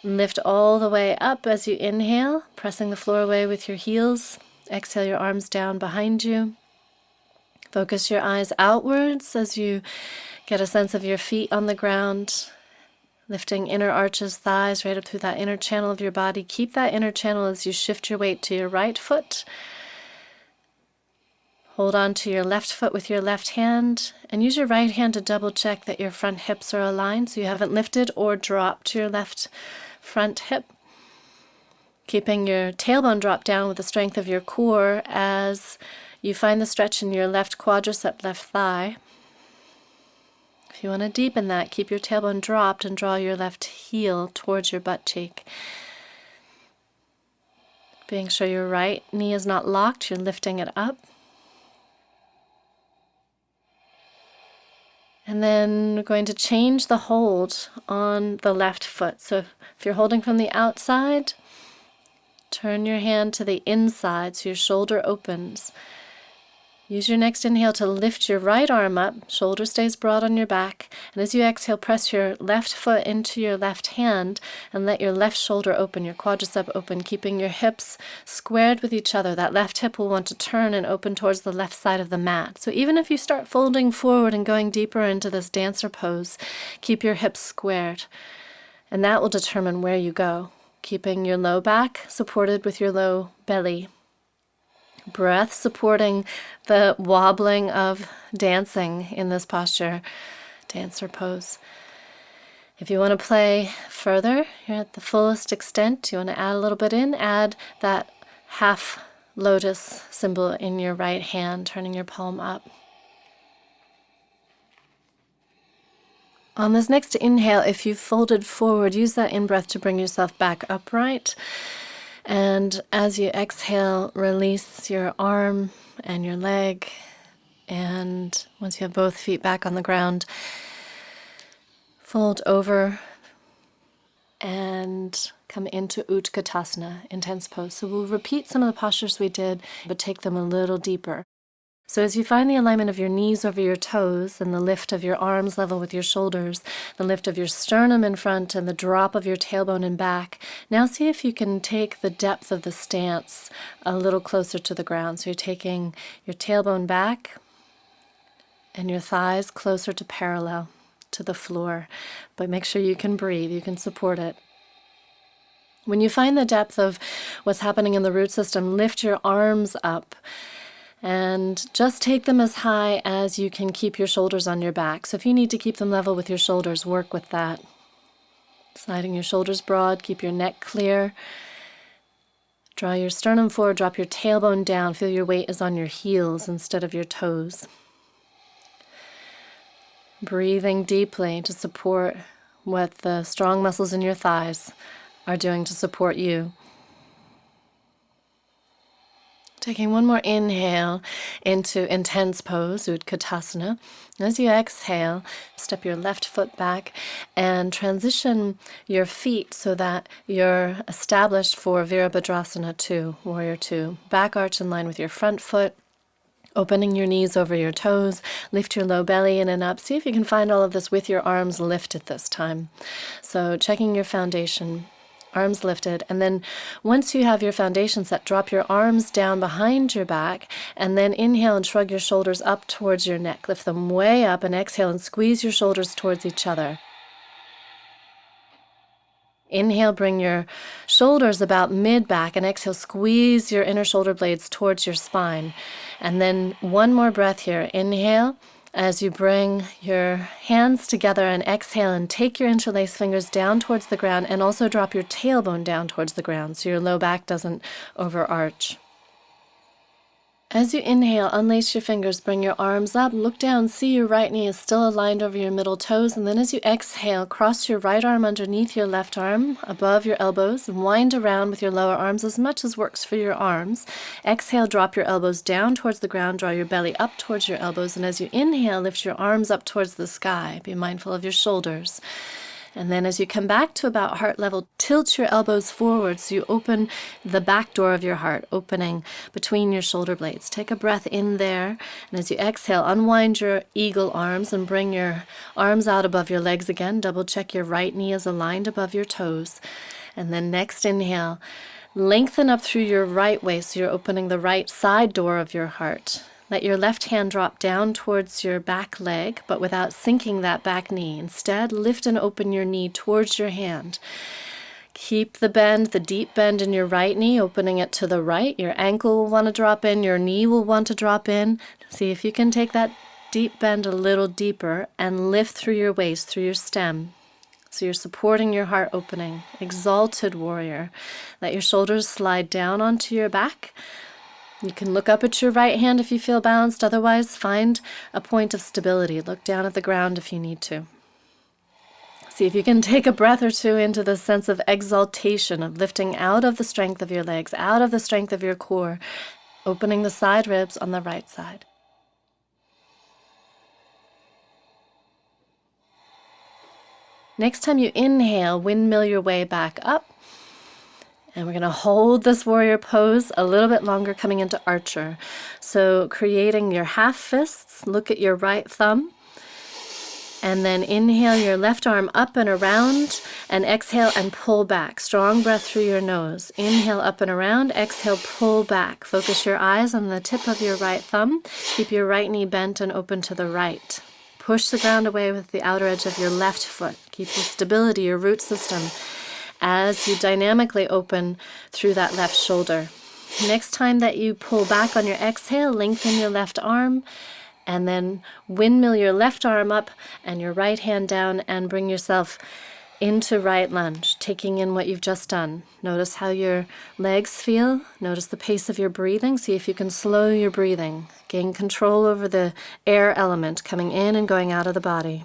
Lift all the way up as you inhale, pressing the floor away with your heels. Exhale your arms down behind you. Focus your eyes outwards as you get a sense of your feet on the ground. Lifting inner arches, thighs, right up through that inner channel of your body. Keep that inner channel as you shift your weight to your right foot. Hold on to your left foot with your left hand and use your right hand to double check that your front hips are aligned so you haven't lifted or dropped your left front hip. Keeping your tailbone drop down with the strength of your core as you find the stretch in your left quadricep, left thigh. If you want to deepen that, keep your tailbone dropped and draw your left heel towards your butt cheek. Being sure your right knee is not locked, you're lifting it up. And then we're going to change the hold on the left foot. So if you're holding from the outside, turn your hand to the inside so your shoulder opens. Use your next inhale to lift your right arm up, shoulder stays broad on your back, and as you exhale, press your left foot into your left hand and let your left shoulder open, your quadricep open, keeping your hips squared with each other. That left hip will want to turn and open towards the left side of the mat. So even if you start folding forward and going deeper into this dancer pose, keep your hips squared, and that will determine where you go, keeping your low back supported with your low belly. Breath supporting the wobbling of dancing in this posture, dancer pose. If you want to play further, you're at the fullest extent, you want to add a little bit in, add that half lotus symbol in your right hand, turning your palm up. On this next inhale, if you've folded forward, use that in-breath to bring yourself back upright. And as you exhale, release your arm and your leg. And once you have both feet back on the ground, fold over and come into Utkatasana, intense pose. So we'll repeat some of the postures we did, but take them a little deeper. So as you find the alignment of your knees over your toes and the lift of your arms level with your shoulders, the lift of your sternum in front and the drop of your tailbone and back, now see if you can take the depth of the stance a little closer to the ground. So you're taking your tailbone back and your thighs closer to parallel to the floor. But make sure you can breathe, you can support it. When you find the depth of what's happening in the root system, lift your arms up. And just take them as high as you can keep your shoulders on your back. So if you need to keep them level with your shoulders, work with that. Sliding your shoulders broad, keep your neck clear. Draw your sternum forward, drop your tailbone down. Feel your weight is on your heels instead of your toes. Breathing deeply to support what the strong muscles in your thighs are doing to support you. Taking one more inhale into intense pose, Utkatasana. As you exhale, step your left foot back and transition your feet so that you're established for Virabhadrasana 2, Warrior 2. Back arch in line with your front foot, opening your knees over your toes, lift your low belly in and up. See if you can find all of this with your arms lifted this time. So checking your foundation. Arms lifted, and then once you have your foundation set, drop your arms down behind your back, and then inhale and shrug your shoulders up towards your neck. Lift them way up and exhale and squeeze your shoulders towards each other. Inhale, bring your shoulders about mid-back, and exhale, squeeze your inner shoulder blades towards your spine. And then one more breath here. Inhale. As you bring your hands together and exhale and take your interlaced fingers down towards the ground and also drop your tailbone down towards the ground so your low back doesn't overarch. As you inhale, unlace your fingers, bring your arms up, look down, see your right knee is still aligned over your middle toes, and then as you exhale, cross your right arm underneath your left arm, above your elbows, and wind around with your lower arms as much as works for your arms. Exhale, drop your elbows down towards the ground, draw your belly up towards your elbows, and as you inhale, lift your arms up towards the sky. Be mindful of your shoulders. And then as you come back to about heart level, tilt your elbows forward so you open the back door of your heart, opening between your shoulder blades. Take a breath in there, and as you exhale, unwind your eagle arms and bring your arms out above your legs again. Double check your right knee is aligned above your toes. And then next inhale, lengthen up through your right waist so you're opening the right side door of your heart. Let your left hand drop down towards your back leg, but without sinking that back knee. Instead, lift and open your knee towards your hand. Keep the bend, the deep bend in your right knee, opening it to the right. Your ankle will want to drop in, your knee will want to drop in. See if you can take that deep bend a little deeper and lift through your waist, through your stem. So you're supporting your heart opening. Exalted warrior. Let your shoulders slide down onto your back. You can look up at your right hand if you feel balanced. Otherwise, find a point of stability. Look down at the ground if you need to. See if you can take a breath or two into the sense of exaltation, of lifting out of the strength of your legs, out of the strength of your core, opening the side ribs on the right side. Next time you inhale, windmill your way back up. And we're going to hold this warrior pose a little bit longer, coming into archer. So creating your half fists, look at your right thumb. And then inhale your left arm up and around, and exhale and pull back. Strong breath through your nose. Inhale up and around, exhale, pull back. Focus your eyes on the tip of your right thumb. Keep your right knee bent and open to the right. Push the ground away with the outer edge of your left foot. Keep your stability, your root system, as you dynamically open through that left shoulder. Next time that you pull back on your exhale, lengthen your left arm, and then windmill your left arm up and your right hand down and bring yourself into right lunge, taking in what you've just done. Notice how your legs feel. Notice the pace of your breathing. See if you can slow your breathing. Gain control over the air element coming in and going out of the body.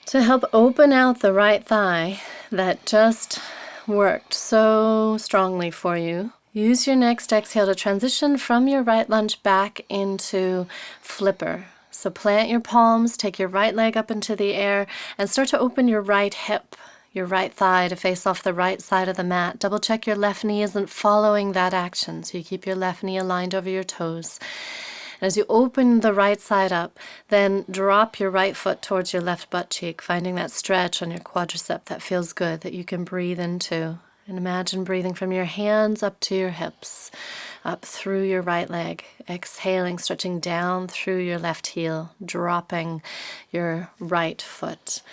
To help open out the right thigh that just worked so strongly for you, use your next exhale to transition from your right lunge back into flipper. So plant your palms, take your right leg up into the air, and start to open your right hip, your right thigh to face off the right side of the mat. Double check your left knee isn't following that action, so you keep your left knee aligned over your toes. As you open the right side up, then drop your right foot towards your left butt cheek, finding that stretch on your quadricep that feels good, that you can breathe into. And imagine breathing from your hands up to your hips, up through your right leg, exhaling, stretching down through your left heel, dropping your right foot.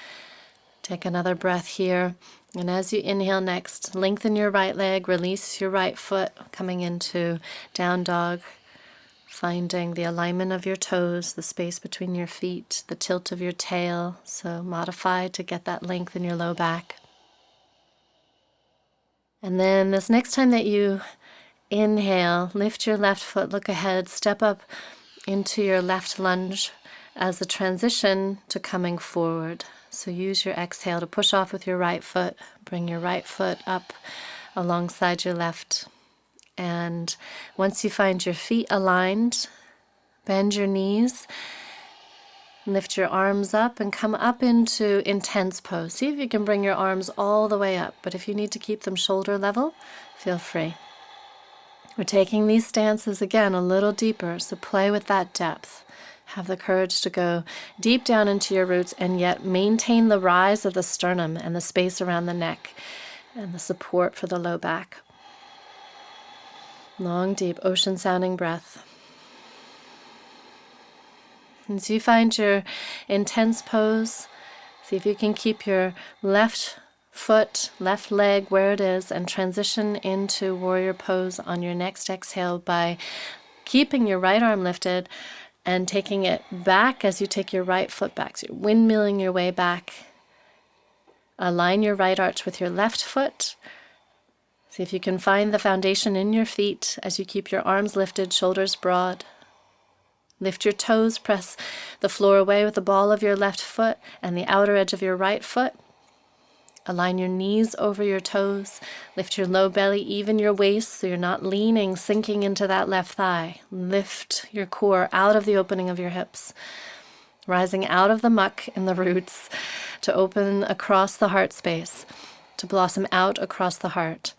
Take another breath here. And as you inhale next, lengthen your right leg, release your right foot, coming into down dog, finding the alignment of your toes, the space between your feet, the tilt of your tail. So modify to get that length in your low back. And then this next time that you inhale, lift your left foot, look ahead, step up into your left lunge as a transition to coming forward. So use your exhale to push off with your right foot, bring your right foot up alongside your left. And once you find your feet aligned, bend your knees, lift your arms up and come up into intense pose. See if you can bring your arms all the way up, but if you need to keep them shoulder level, feel free. We're taking these stances again a little deeper, so play with that depth. Have the courage to go deep down into your roots and yet maintain the rise of the sternum and the space around the neck and the support for the low back. Long, deep, ocean-sounding breath. As you find your intense pose, see if you can keep your left foot, left leg where it is, and transition into warrior pose on your next exhale by keeping your right arm lifted and taking it back as you take your right foot back. So you're windmilling your way back. Align your right arch with your left foot. See if you can find the foundation in your feet as you keep your arms lifted, shoulders broad. Lift your toes, press the floor away with the ball of your left foot and the outer edge of your right foot. Align your knees over your toes. Lift your low belly, even your waist so you're not leaning, sinking into that left thigh. Lift your core out of the opening of your hips, rising out of the muck in the roots to open across the heart space, to blossom out across the heart.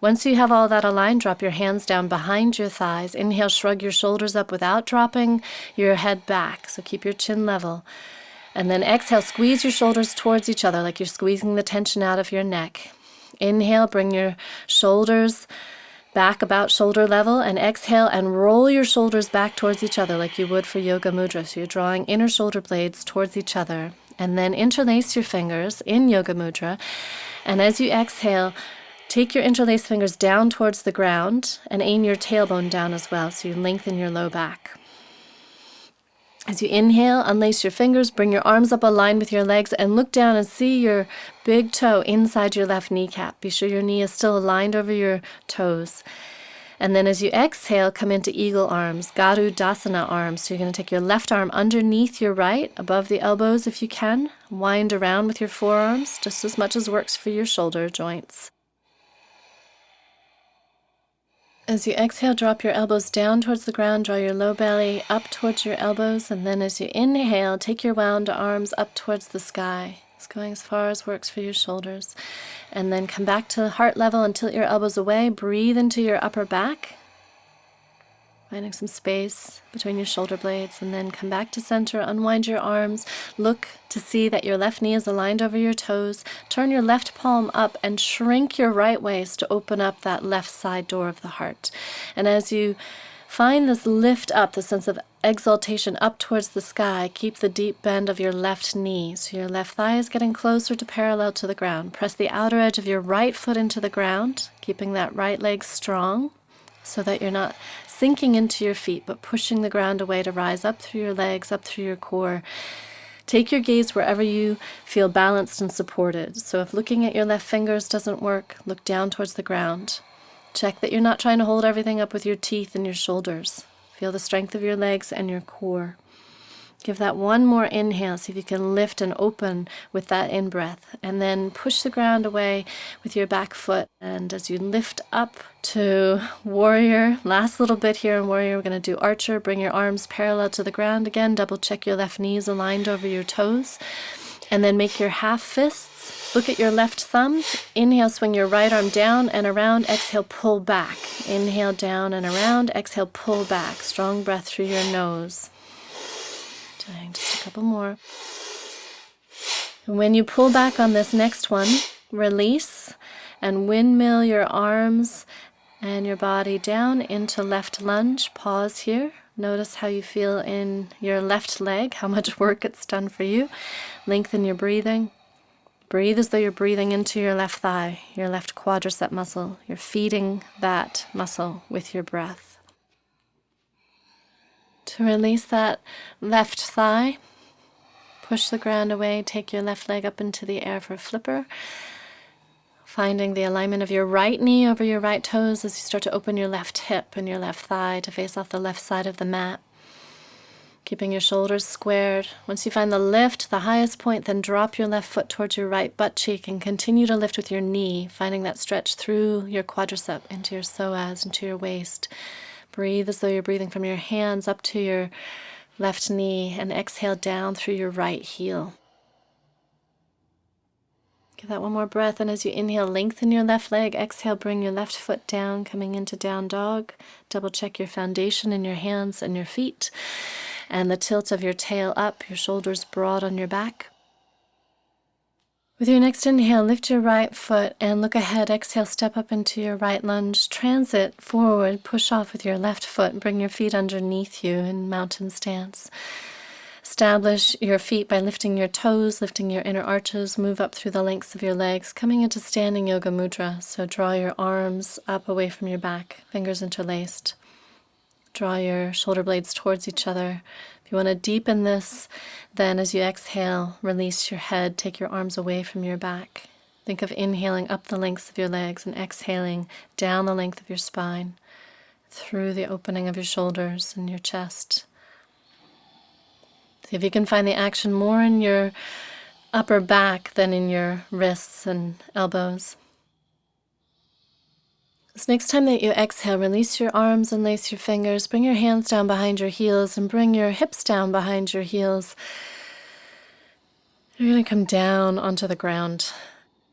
Once you have all that aligned, drop your hands down behind your thighs. Inhale, shrug your shoulders up without dropping your head back. So keep your chin level. And then exhale, squeeze your shoulders towards each other like you're squeezing the tension out of your neck. Inhale, bring your shoulders back about shoulder level, and exhale and roll your shoulders back towards each other like you would for yoga mudra. So you're drawing inner shoulder blades towards each other. And then interlace your fingers in Yoga Mudra. And as you exhale, take your interlaced fingers down towards the ground and aim your tailbone down as well, so you lengthen your low back. As you inhale, unlace your fingers, bring your arms up aligned with your legs, and look down and see your big toe inside your left kneecap. Be sure your knee is still aligned over your toes. And then as you exhale, come into eagle arms, Garudasana arms. So you're going to take your left arm underneath your right, above the elbows if you can. Wind around with your forearms, just as much as works for your shoulder joints. As you exhale, drop your elbows down towards the ground, draw your low belly up towards your elbows, and then as you inhale, take your wound arms up towards the sky. It's going as far as works for your shoulders. And then come back to heart level and tilt your elbows away. Breathe into your upper back, finding some space between your shoulder blades, and then come back to center, unwind your arms, look to see that your left knee is aligned over your toes, turn your left palm up and shrink your right waist to open up that left side door of the heart. And as you find this lift up, the sense of exaltation up towards the sky, keep the deep bend of your left knee, so your left thigh is getting closer to parallel to the ground. Press the outer edge of your right foot into the ground, keeping that right leg strong so that you're not sinking into your feet, but pushing the ground away to rise up through your legs, up through your core. Take your gaze wherever you feel balanced and supported. So if looking at your left fingers doesn't work, look down towards the ground. Check that you're not trying to hold everything up with your teeth and your shoulders. Feel the strength of your legs and your core. Give that one more inhale, see if you can lift and open with that in-breath. And then push the ground away with your back foot. And as you lift up to warrior, last little bit here in warrior, we're going to do archer. Bring your arms parallel to the ground again. Double check your left knees aligned over your toes. And then make your half fists. Look at your left thumb. Inhale, swing your right arm down and around. Exhale, pull back. Inhale, down and around. Exhale, pull back. Strong breath through your nose. Doing just a couple more. And when you pull back on this next one, release and windmill your arms and your body down into left lunge. Pause here. Notice how you feel in your left leg, how much work it's done for you. Lengthen your breathing. Breathe as though you're breathing into your left thigh, your left quadricep muscle. You're feeding that muscle with your breath. To release that left thigh, push the ground away, take your left leg up into the air for a flipper, finding the alignment of your right knee over your right toes as you start to open your left hip and your left thigh to face off the left side of the mat. Keeping your shoulders squared. Once you find the lift, the highest point, then drop your left foot towards your right butt cheek and continue to lift with your knee, finding that stretch through your quadricep into your psoas, into your waist. Breathe as though you're breathing from your hands up to your left knee and exhale down through your right heel. Give that one more breath, and as you inhale, lengthen your left leg. Exhale, bring your left foot down, coming into down dog. Double check your foundation in your hands and your feet, and the tilt of your tail up, your shoulders broad on your back. With your next inhale, lift your right foot and look ahead. Exhale, step up into your right lunge. Transit forward, push off with your left foot. Bring your feet underneath you in mountain stance. Establish your feet by lifting your toes, lifting your inner arches. Move up through the lengths of your legs, coming into standing yoga mudra. So draw your arms up away from your back, fingers interlaced. Draw your shoulder blades towards each other. If you want to deepen this, then as you exhale, release your head, take your arms away from your back. Think of inhaling up the lengths of your legs and exhaling down the length of your spine, through the opening of your shoulders and your chest. See if you can find the action more in your upper back than in your wrists and elbows. This next time that you exhale, release your arms and lace your fingers. Bring your hands down behind your heels and bring your hips down behind your heels. You're going to come down onto the ground.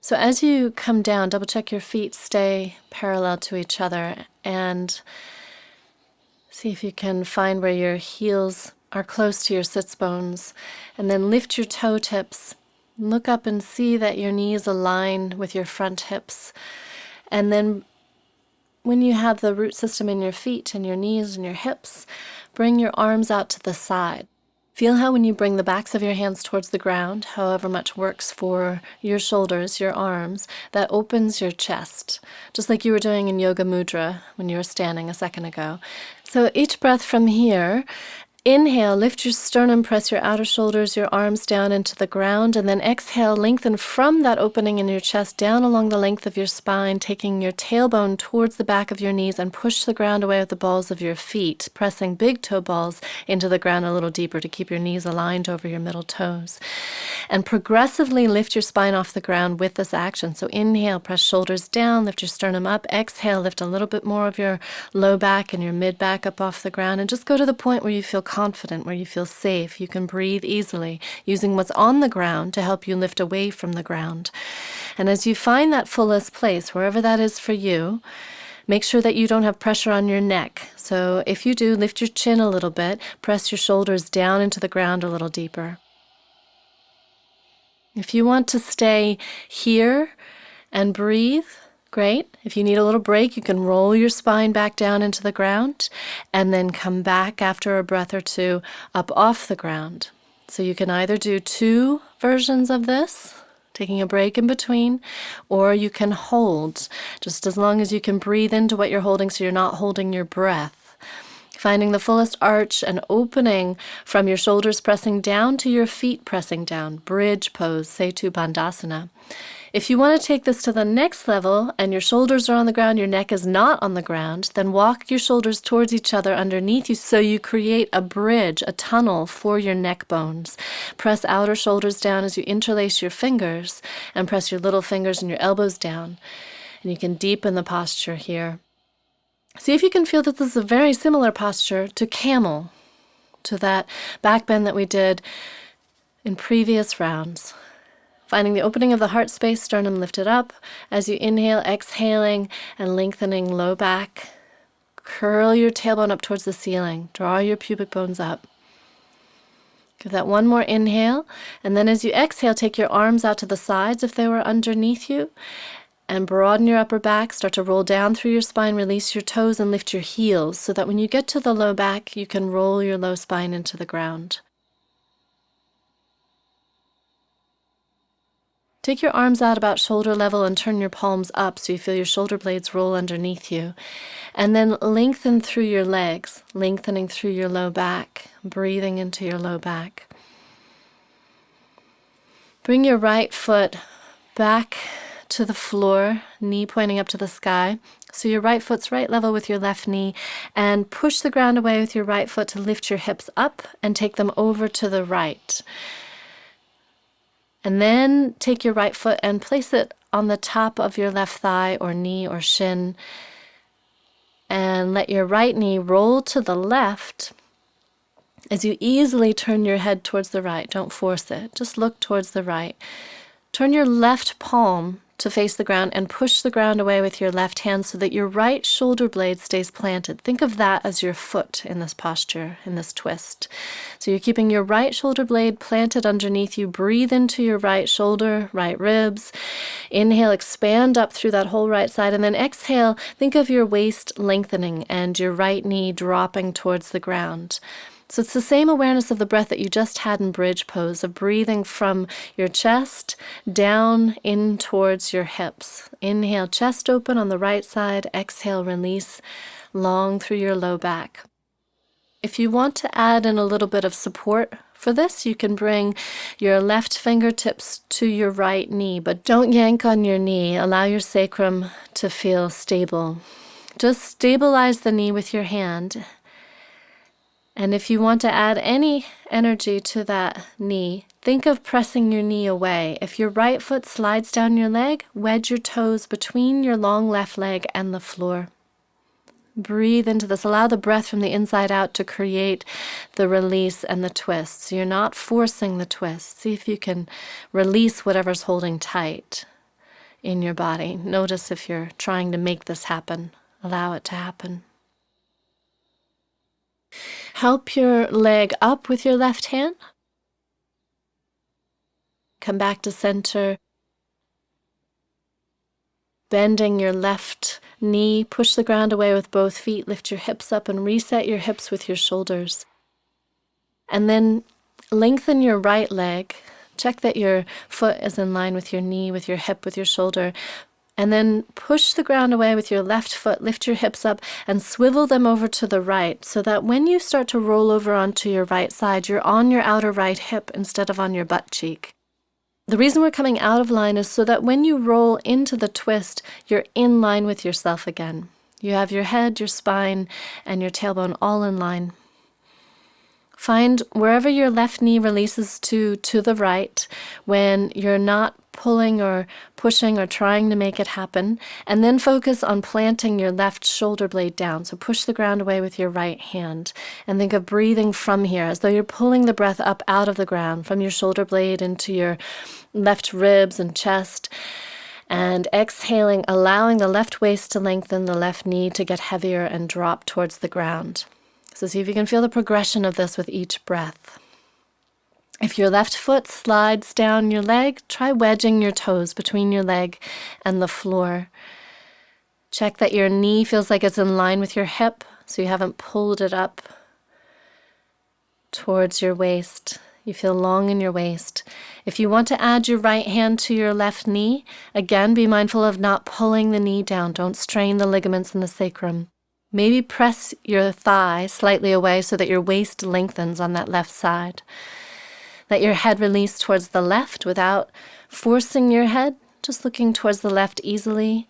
So as you come down, double check your feet stay parallel to each other and see if you can find where your heels are close to your sits bones. And then lift your toe tips. Look up and see that your knees align with your front hips. And then when you have the root system in your feet and your knees and your hips, bring your arms out to the side. Feel how when you bring the backs of your hands towards the ground, however much works for your shoulders, your arms, that opens your chest, just like you were doing in Yoga Mudra when you were standing a second ago. So each breath from here, inhale, lift your sternum, press your outer shoulders, your arms down into the ground, and then exhale, lengthen from that opening in your chest down along the length of your spine, taking your tailbone towards the back of your knees and push the ground away with the balls of your feet, pressing big toe balls into the ground a little deeper to keep your knees aligned over your middle toes. And progressively lift your spine off the ground with this action. So inhale, press shoulders down, lift your sternum up. Exhale, lift a little bit more of your low back and your mid back up off the ground, and just go to the point where you feel confident, where you feel safe. You can breathe easily, using what's on the ground to help you lift away from the ground. And as you find that fullest place, wherever that is for you, make sure that you don't have pressure on your neck. So if you do, lift your chin a little bit, press your shoulders down into the ground a little deeper. If you want to stay here and breathe, great. If you need a little break, you can roll your spine back down into the ground and then come back after a breath or two up off the ground. So you can either do 2 versions of this, taking a break in between, or you can hold, just as long as you can breathe into what you're holding so you're not holding your breath. Finding the fullest arch and opening from your shoulders pressing down to your feet pressing down. Bridge pose, Setu Bandhasana. If you want to take this to the next level and your shoulders are on the ground, your neck is not on the ground, then walk your shoulders towards each other underneath you so you create a bridge, a tunnel for your neck bones. Press outer shoulders down as you interlace your fingers and press your little fingers and your elbows down. And you can deepen the posture here. See if you can feel that this is a very similar posture to camel, to that back bend that we did in previous rounds. Finding the opening of the heart space, sternum lifted up. As you inhale, exhaling and lengthening low back. Curl your tailbone up towards the ceiling. Draw your pubic bones up. Give that one more inhale. And then as you exhale, take your arms out to the sides if they were underneath you. And broaden your upper back, start to roll down through your spine, release your toes and lift your heels so that when you get to the low back, you can roll your low spine into the ground. Take your arms out about shoulder level and turn your palms up so you feel your shoulder blades roll underneath you. And then lengthen through your legs, lengthening through your low back, breathing into your low back. Bring your right foot back to the floor, knee pointing up to the sky. So your right foot's right level with your left knee, and push the ground away with your right foot to lift your hips up and take them over to the right. And then take your right foot and place it on the top of your left thigh or knee or shin, and let your right knee roll to the left as you easily turn your head towards the right. Don't force it, just look towards the right. Turn your left palm to face the ground and push the ground away with your left hand so that your right shoulder blade stays planted. Think of that as your foot in this posture, in this twist. So you're keeping your right shoulder blade planted underneath you. Breathe into your right shoulder, right ribs. Inhale, expand up through that whole right side, and then exhale, think of your waist lengthening and your right knee dropping towards the ground. So it's the same awareness of the breath that you just had in bridge pose, of breathing from your chest down in towards your hips. Inhale, chest open on the right side. Exhale, release long through your low back. If you want to add in a little bit of support for this, you can bring your left fingertips to your right knee, but don't yank on your knee. Allow your sacrum to feel stable. Just stabilize the knee with your hand. And if you want to add any energy to that knee, think of pressing your knee away. If your right foot slides down your leg, wedge your toes between your long left leg and the floor. Breathe into this. Allow the breath from the inside out to create the release and the twist. So you're not forcing the twist. See if you can release whatever's holding tight in your body. Notice if you're trying to make this happen. Allow it to happen. Help your leg up with your left hand. Come back to center. Bending your left knee. Push the ground away with both feet. Lift your hips up and reset your hips with your shoulders. And then lengthen your right leg. Check that your foot is in line with your knee, with your hip, with your shoulder. And then push the ground away with your left foot, lift your hips up, and swivel them over to the right, so that when you start to roll over onto your right side, you're on your outer right hip instead of on your butt cheek. The reason we're coming out of line is so that when you roll into the twist, you're in line with yourself again. You have your head, your spine, and your tailbone all in line. Find wherever your left knee releases to the right when you're not pulling or pushing or trying to make it happen, and then focus on planting your left shoulder blade down. So push the ground away with your right hand and think of breathing from here as though you're pulling the breath up out of the ground from your shoulder blade into your left ribs and chest, and exhaling, allowing the left waist to lengthen, the left knee to get heavier and drop towards the ground. So see if you can feel the progression of this with each breath. If your left foot slides down your leg, try wedging your toes between your leg and the floor. Check that your knee feels like it's in line with your hip, so you haven't pulled it up towards your waist. You feel long in your waist. If you want to add your right hand to your left knee, again, be mindful of not pulling the knee down. Don't strain the ligaments in the sacrum. Maybe press your thigh slightly away so that your waist lengthens on that left side. Let your head release towards the left without forcing your head, just looking towards the left easily.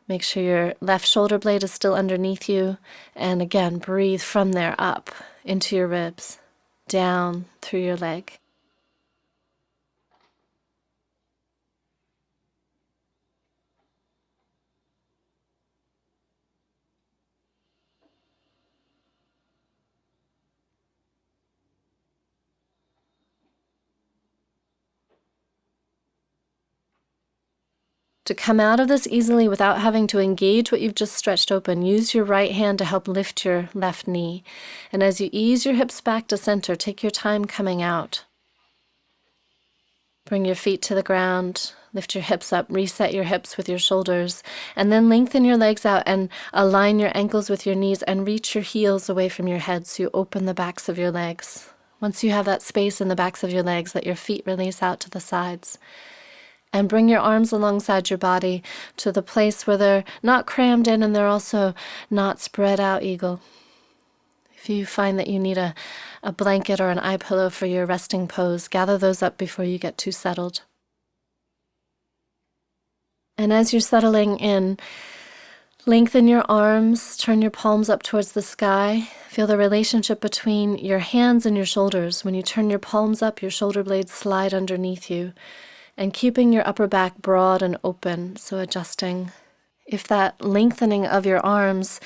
Make sure your left shoulder blade is still underneath you. And again, breathe from there up into your ribs, down through your leg. To come out of this easily without having to engage what you've just stretched open, use your right hand to help lift your left knee. And as you ease your hips back to center, take your time coming out. Bring your feet to the ground, lift your hips up, reset your hips with your shoulders, and then lengthen your legs out and align your ankles with your knees and reach your heels away from your head so you open the backs of your legs. Once you have that space in the backs of your legs, let your feet release out to the sides. And bring your arms alongside your body to the place where they're not crammed in and they're also not spread out eagle. If you find that you need a blanket or an eye pillow for your resting pose, gather those up before you get too settled. And as you're settling in, lengthen your arms, turn your palms up towards the sky. Feel the relationship between your hands and your shoulders. When you turn your palms up, your shoulder blades slide underneath you. And keeping your upper back broad and open, so adjusting. If that lengthening of your arms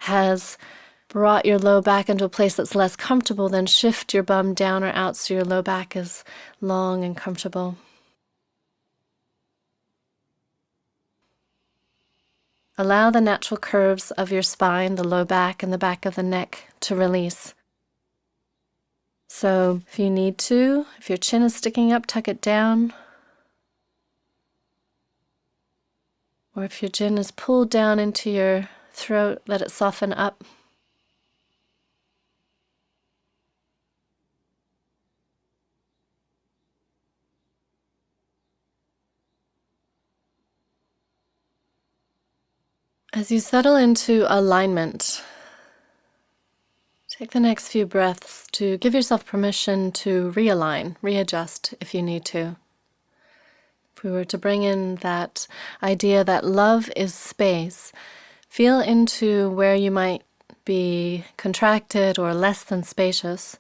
has brought your low back into a place that's less comfortable, then shift your bum down or out so your low back is long and comfortable. Allow the natural curves of your spine, the low back and the back of the neck to release. So if you need to, if your chin is sticking up, tuck it down. Or if your chin is pulled down into your throat, let it soften up. As you settle into alignment, take the next few breaths to give yourself permission to realign, readjust if you need to. If we were to bring in that idea that love is space, feel into where you might be contracted or less than spacious,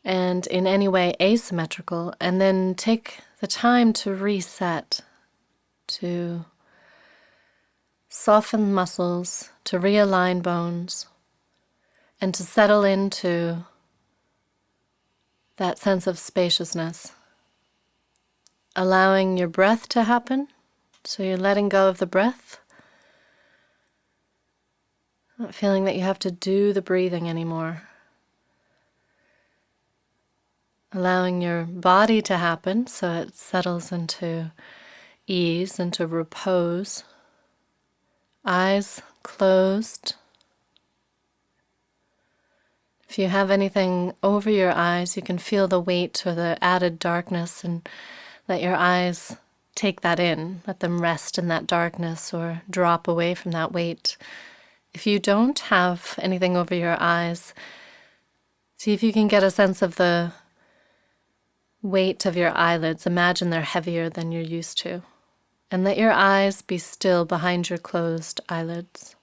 and in any way asymmetrical, and then take the time to reset, to soften muscles, to realign bones, and to settle into that sense of spaciousness. Allowing your breath to happen, so you're letting go of the breath, not feeling that you have to do the breathing anymore. Allowing your body to happen, so it settles into ease, into repose. Eyes closed. If If you have anything over your eyes, you can feel the weight or the added darkness and let your eyes take that in. Let them rest in that darkness or drop away from that weight. If you don't have anything over your eyes, see if you can get a sense of the weight of your eyelids. Imagine they're heavier than you're used to. And let your eyes be still behind your closed eyelids.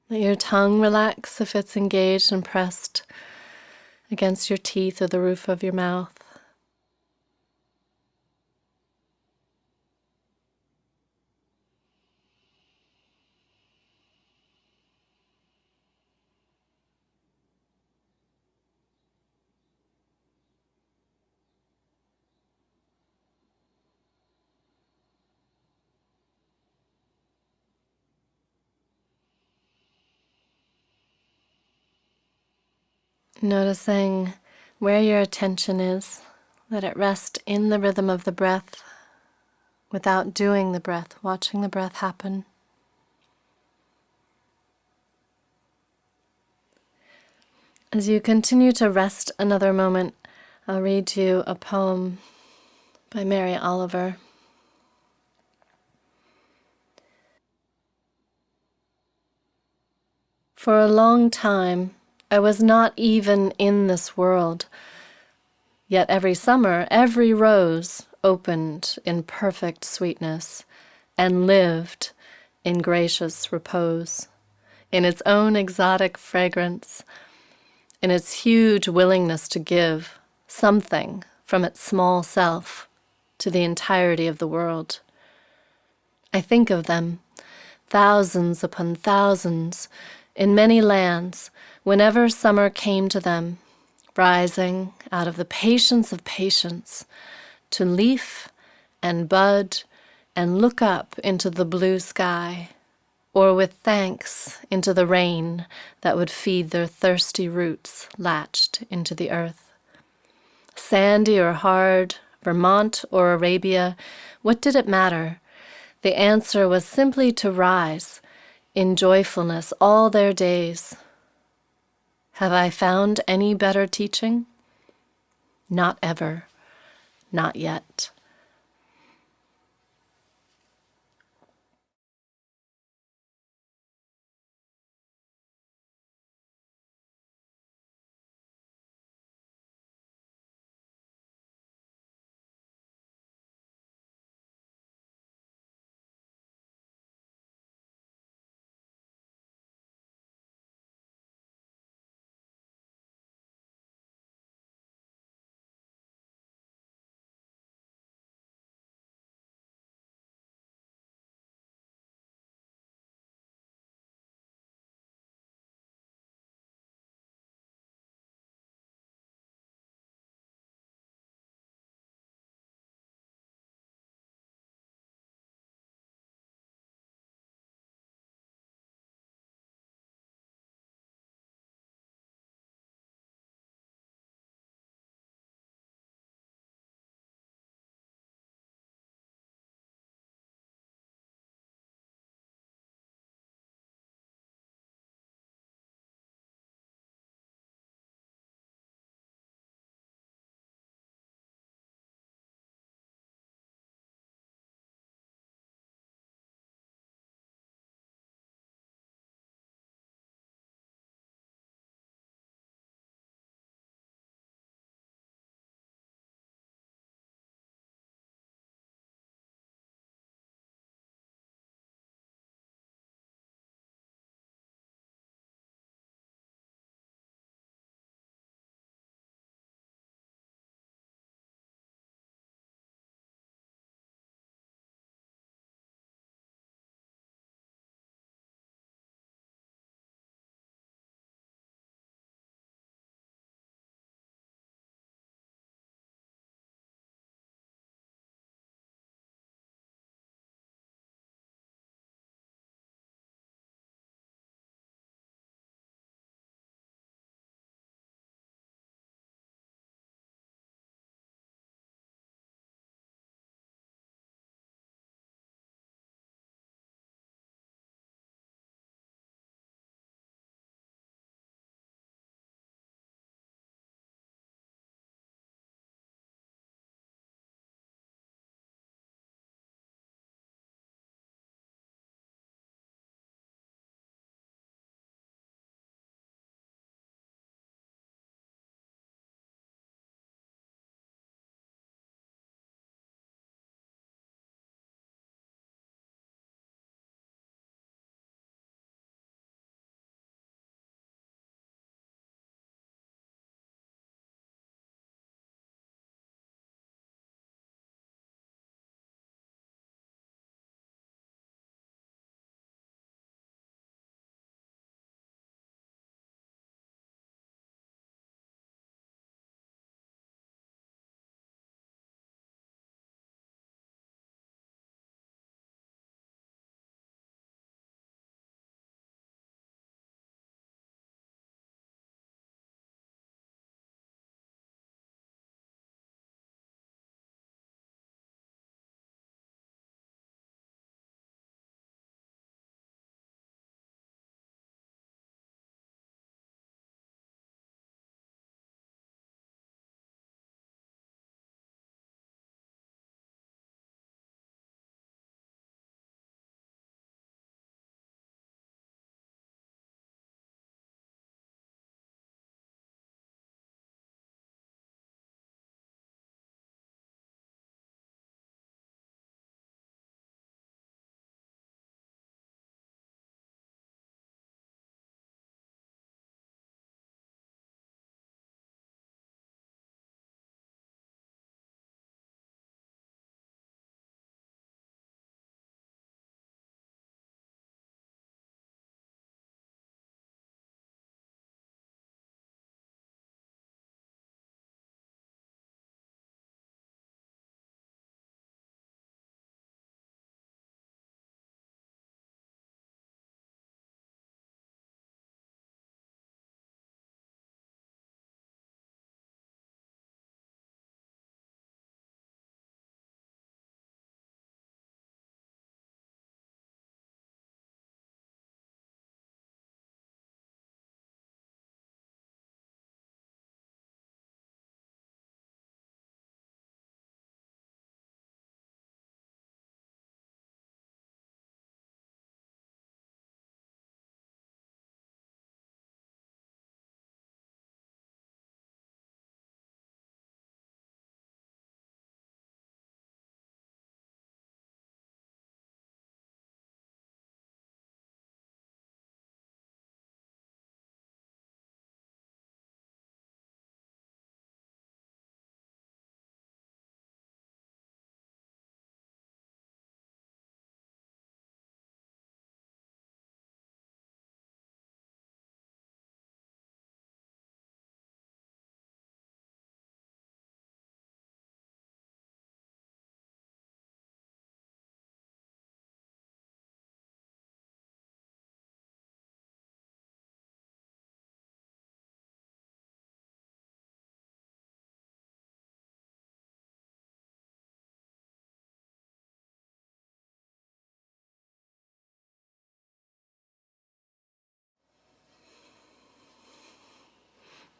Let your tongue relax if it's engaged and pressed against your teeth or the roof of your mouth. Noticing where your attention is. Let it rest in the rhythm of the breath without doing the breath, watching the breath happen. As you continue to rest another moment, I'll read you a poem by Mary Oliver. For a long time, I was not even in this world, yet every summer, every rose opened in perfect sweetness and lived in gracious repose, in its own exotic fragrance, in its huge willingness to give something from its small self to the entirety of the world. I think of them, thousands upon thousands, in many lands, whenever summer came to them, rising out of the patience of patience, to leaf and bud and look up into the blue sky, or with thanks into the rain that would feed their thirsty roots latched into the earth. Sandy or hard, Vermont or Arabia, what did it matter? The answer was simply to rise in joyfulness all their days. Have I found any better teaching? Not ever, not yet.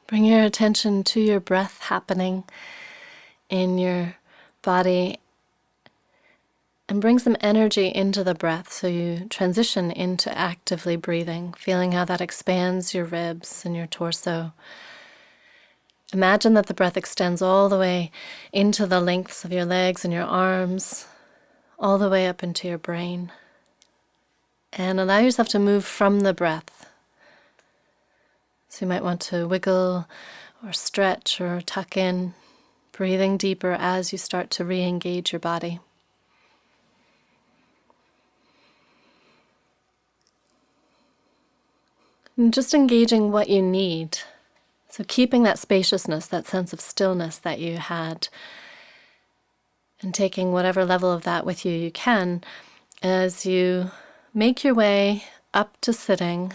Bring your attention to your breath happening in your body and bring some energy into the breath so you transition into actively breathing, feeling how that expands your ribs and your torso. Imagine that the breath extends all the way into the lengths of your legs and your arms, all the way up into your brain. And allow yourself to move from the breath. So you might want to wiggle or stretch or tuck in, breathing deeper as you start to re-engage your body. And just engaging what you need. So keeping that spaciousness, that sense of stillness that you had, and taking whatever level of that with you can as you make your way up to sitting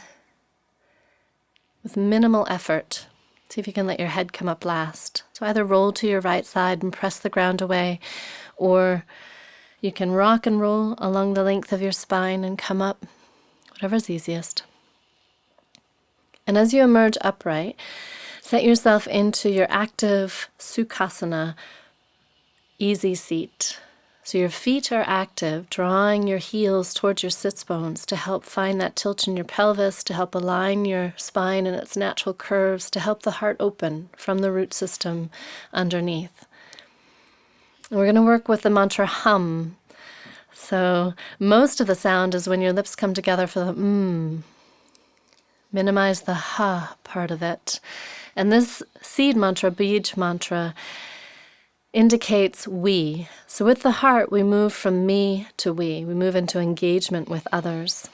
with minimal effort. See if you can let your head come up last. So either roll to your right side and press the ground away, or you can rock and roll along the length of your spine and come up, whatever's easiest. And as you emerge upright, set yourself into your active Sukhasana, easy seat. So your feet are active, drawing your heels towards your sits bones to help find that tilt in your pelvis, to help align your spine in its natural curves, to help the heart open from the root system underneath. And we're going to work with the mantra hum. So most of the sound is when your lips come together for the Minimize the ha part of it. And this seed mantra, bij mantra, indicates we. So with the heart, we move from me to we. We move into engagement with others.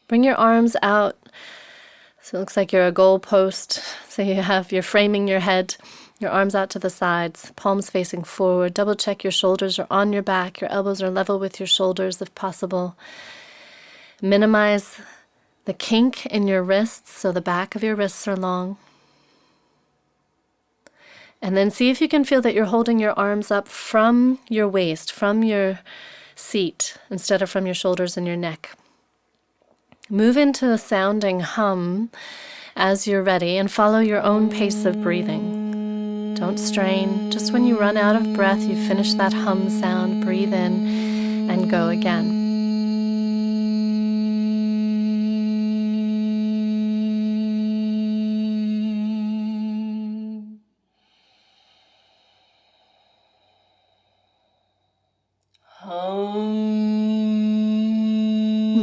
Bring your arms out. So it looks like you're a goalpost. So you're framing your head, your arms out to the sides, palms facing forward. Double check your shoulders are on your back. Your elbows are level with your shoulders if possible. Minimize the kink in your wrists, so the back of your wrists are long. And then see if you can feel that you're holding your arms up from your waist, from your seat, instead of from your shoulders and your neck. Move into the sounding hum as you're ready and follow your own pace of breathing. Don't strain. Just when you run out of breath, you finish that hum sound, breathe in and go again.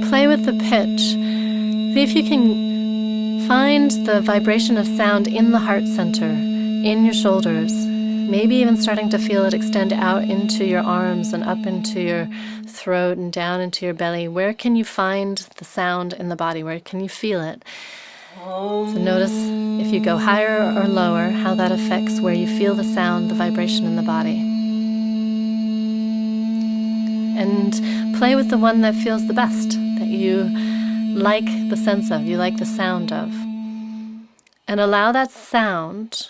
Play with the pitch. See if you can find the vibration of sound in the heart center, in your shoulders. Maybe even starting to feel it extend out into your arms and up into your throat and down into your belly. Where can you find the sound in the body? Where can you feel it? So notice if you go higher or lower, how that affects where you feel the sound, the vibration in the body. And play with the one that feels the best, that you like the sense of, you like the sound of. And allow that sound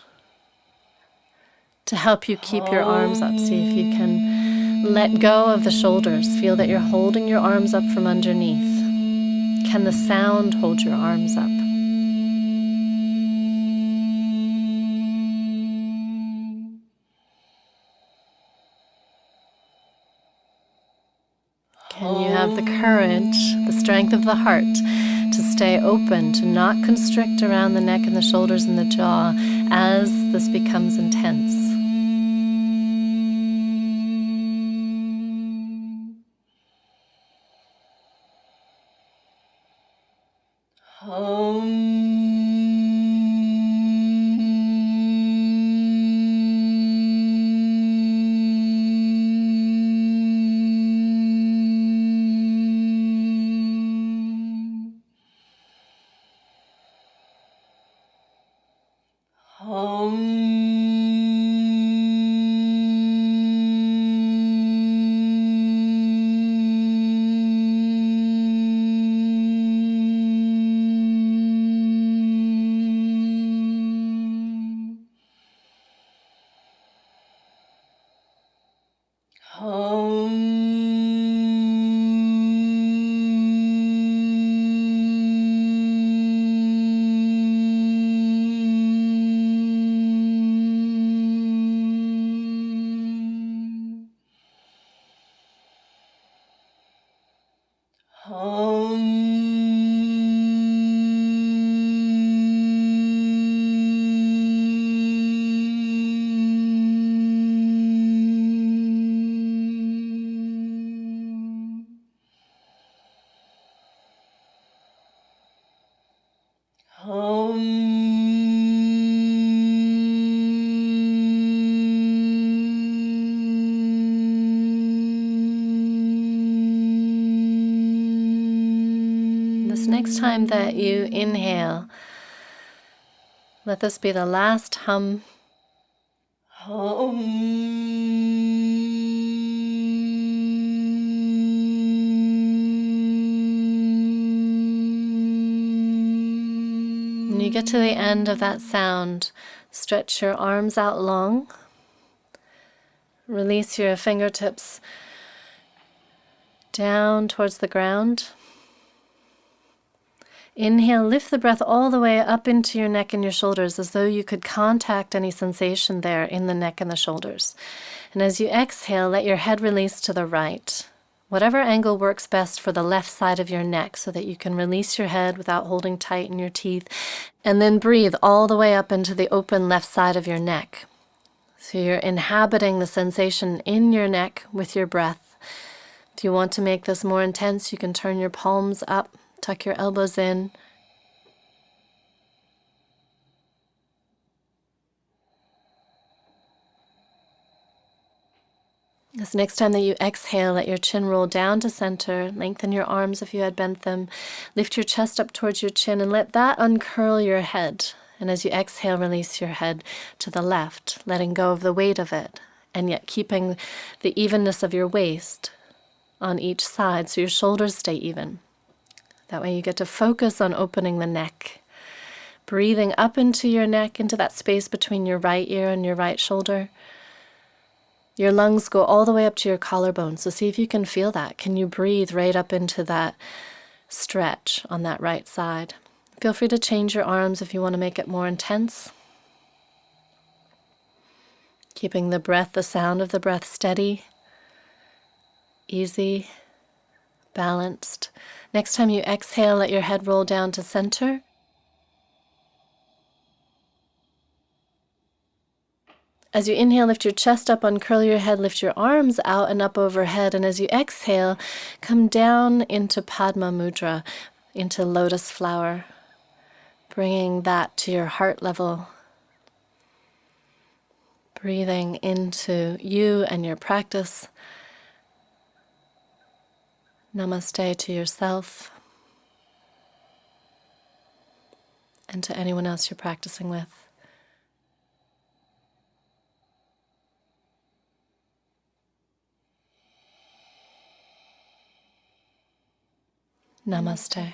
to help you keep your arms up. See if you can let go of the shoulders. Feel that you're holding your arms up from underneath. Can the sound hold your arms up? Can you have the courage, the strength of the heart, to stay open, to not constrict around the neck and the shoulders and the jaw as this becomes intense? This next time that you inhale, let this be the last hum. When you get to the end of that sound, stretch your arms out long. Release your fingertips down towards the ground. Inhale, lift the breath all the way up into your neck and your shoulders as though you could contact any sensation there in the neck and the shoulders. And as you exhale, let your head release to the right. Whatever angle works best for the left side of your neck so that you can release your head without holding tight in your teeth. And then breathe all the way up into the open left side of your neck. So you're inhabiting the sensation in your neck with your breath. If you want to make this more intense, you can turn your palms up. Tuck your elbows in. This next time that you exhale, let your chin roll down to center. Lengthen your arms if you had bent them. Lift your chest up towards your chin and let that uncurl your head. And as you exhale, release your head to the left, letting go of the weight of it, and yet keeping the evenness of your waist on each side so your shoulders stay even. That way you get to focus on opening the neck. Breathing up into your neck, into that space between your right ear and your right shoulder. Your lungs go all the way up to your collarbone, so see if you can feel that. Can you breathe right up into that stretch on that right side? Feel free to change your arms if you want to make it more intense. Keeping the breath, the sound of the breath steady, easy, balanced. Next time you exhale, let your head roll down to center. As you inhale, lift your chest up, uncurl your head, lift your arms out and up overhead. And as you exhale, come down into Padma Mudra, into lotus flower, bringing that to your heart level. Breathing into you and your practice. Namaste to yourself and to anyone else you're practicing with. Namaste.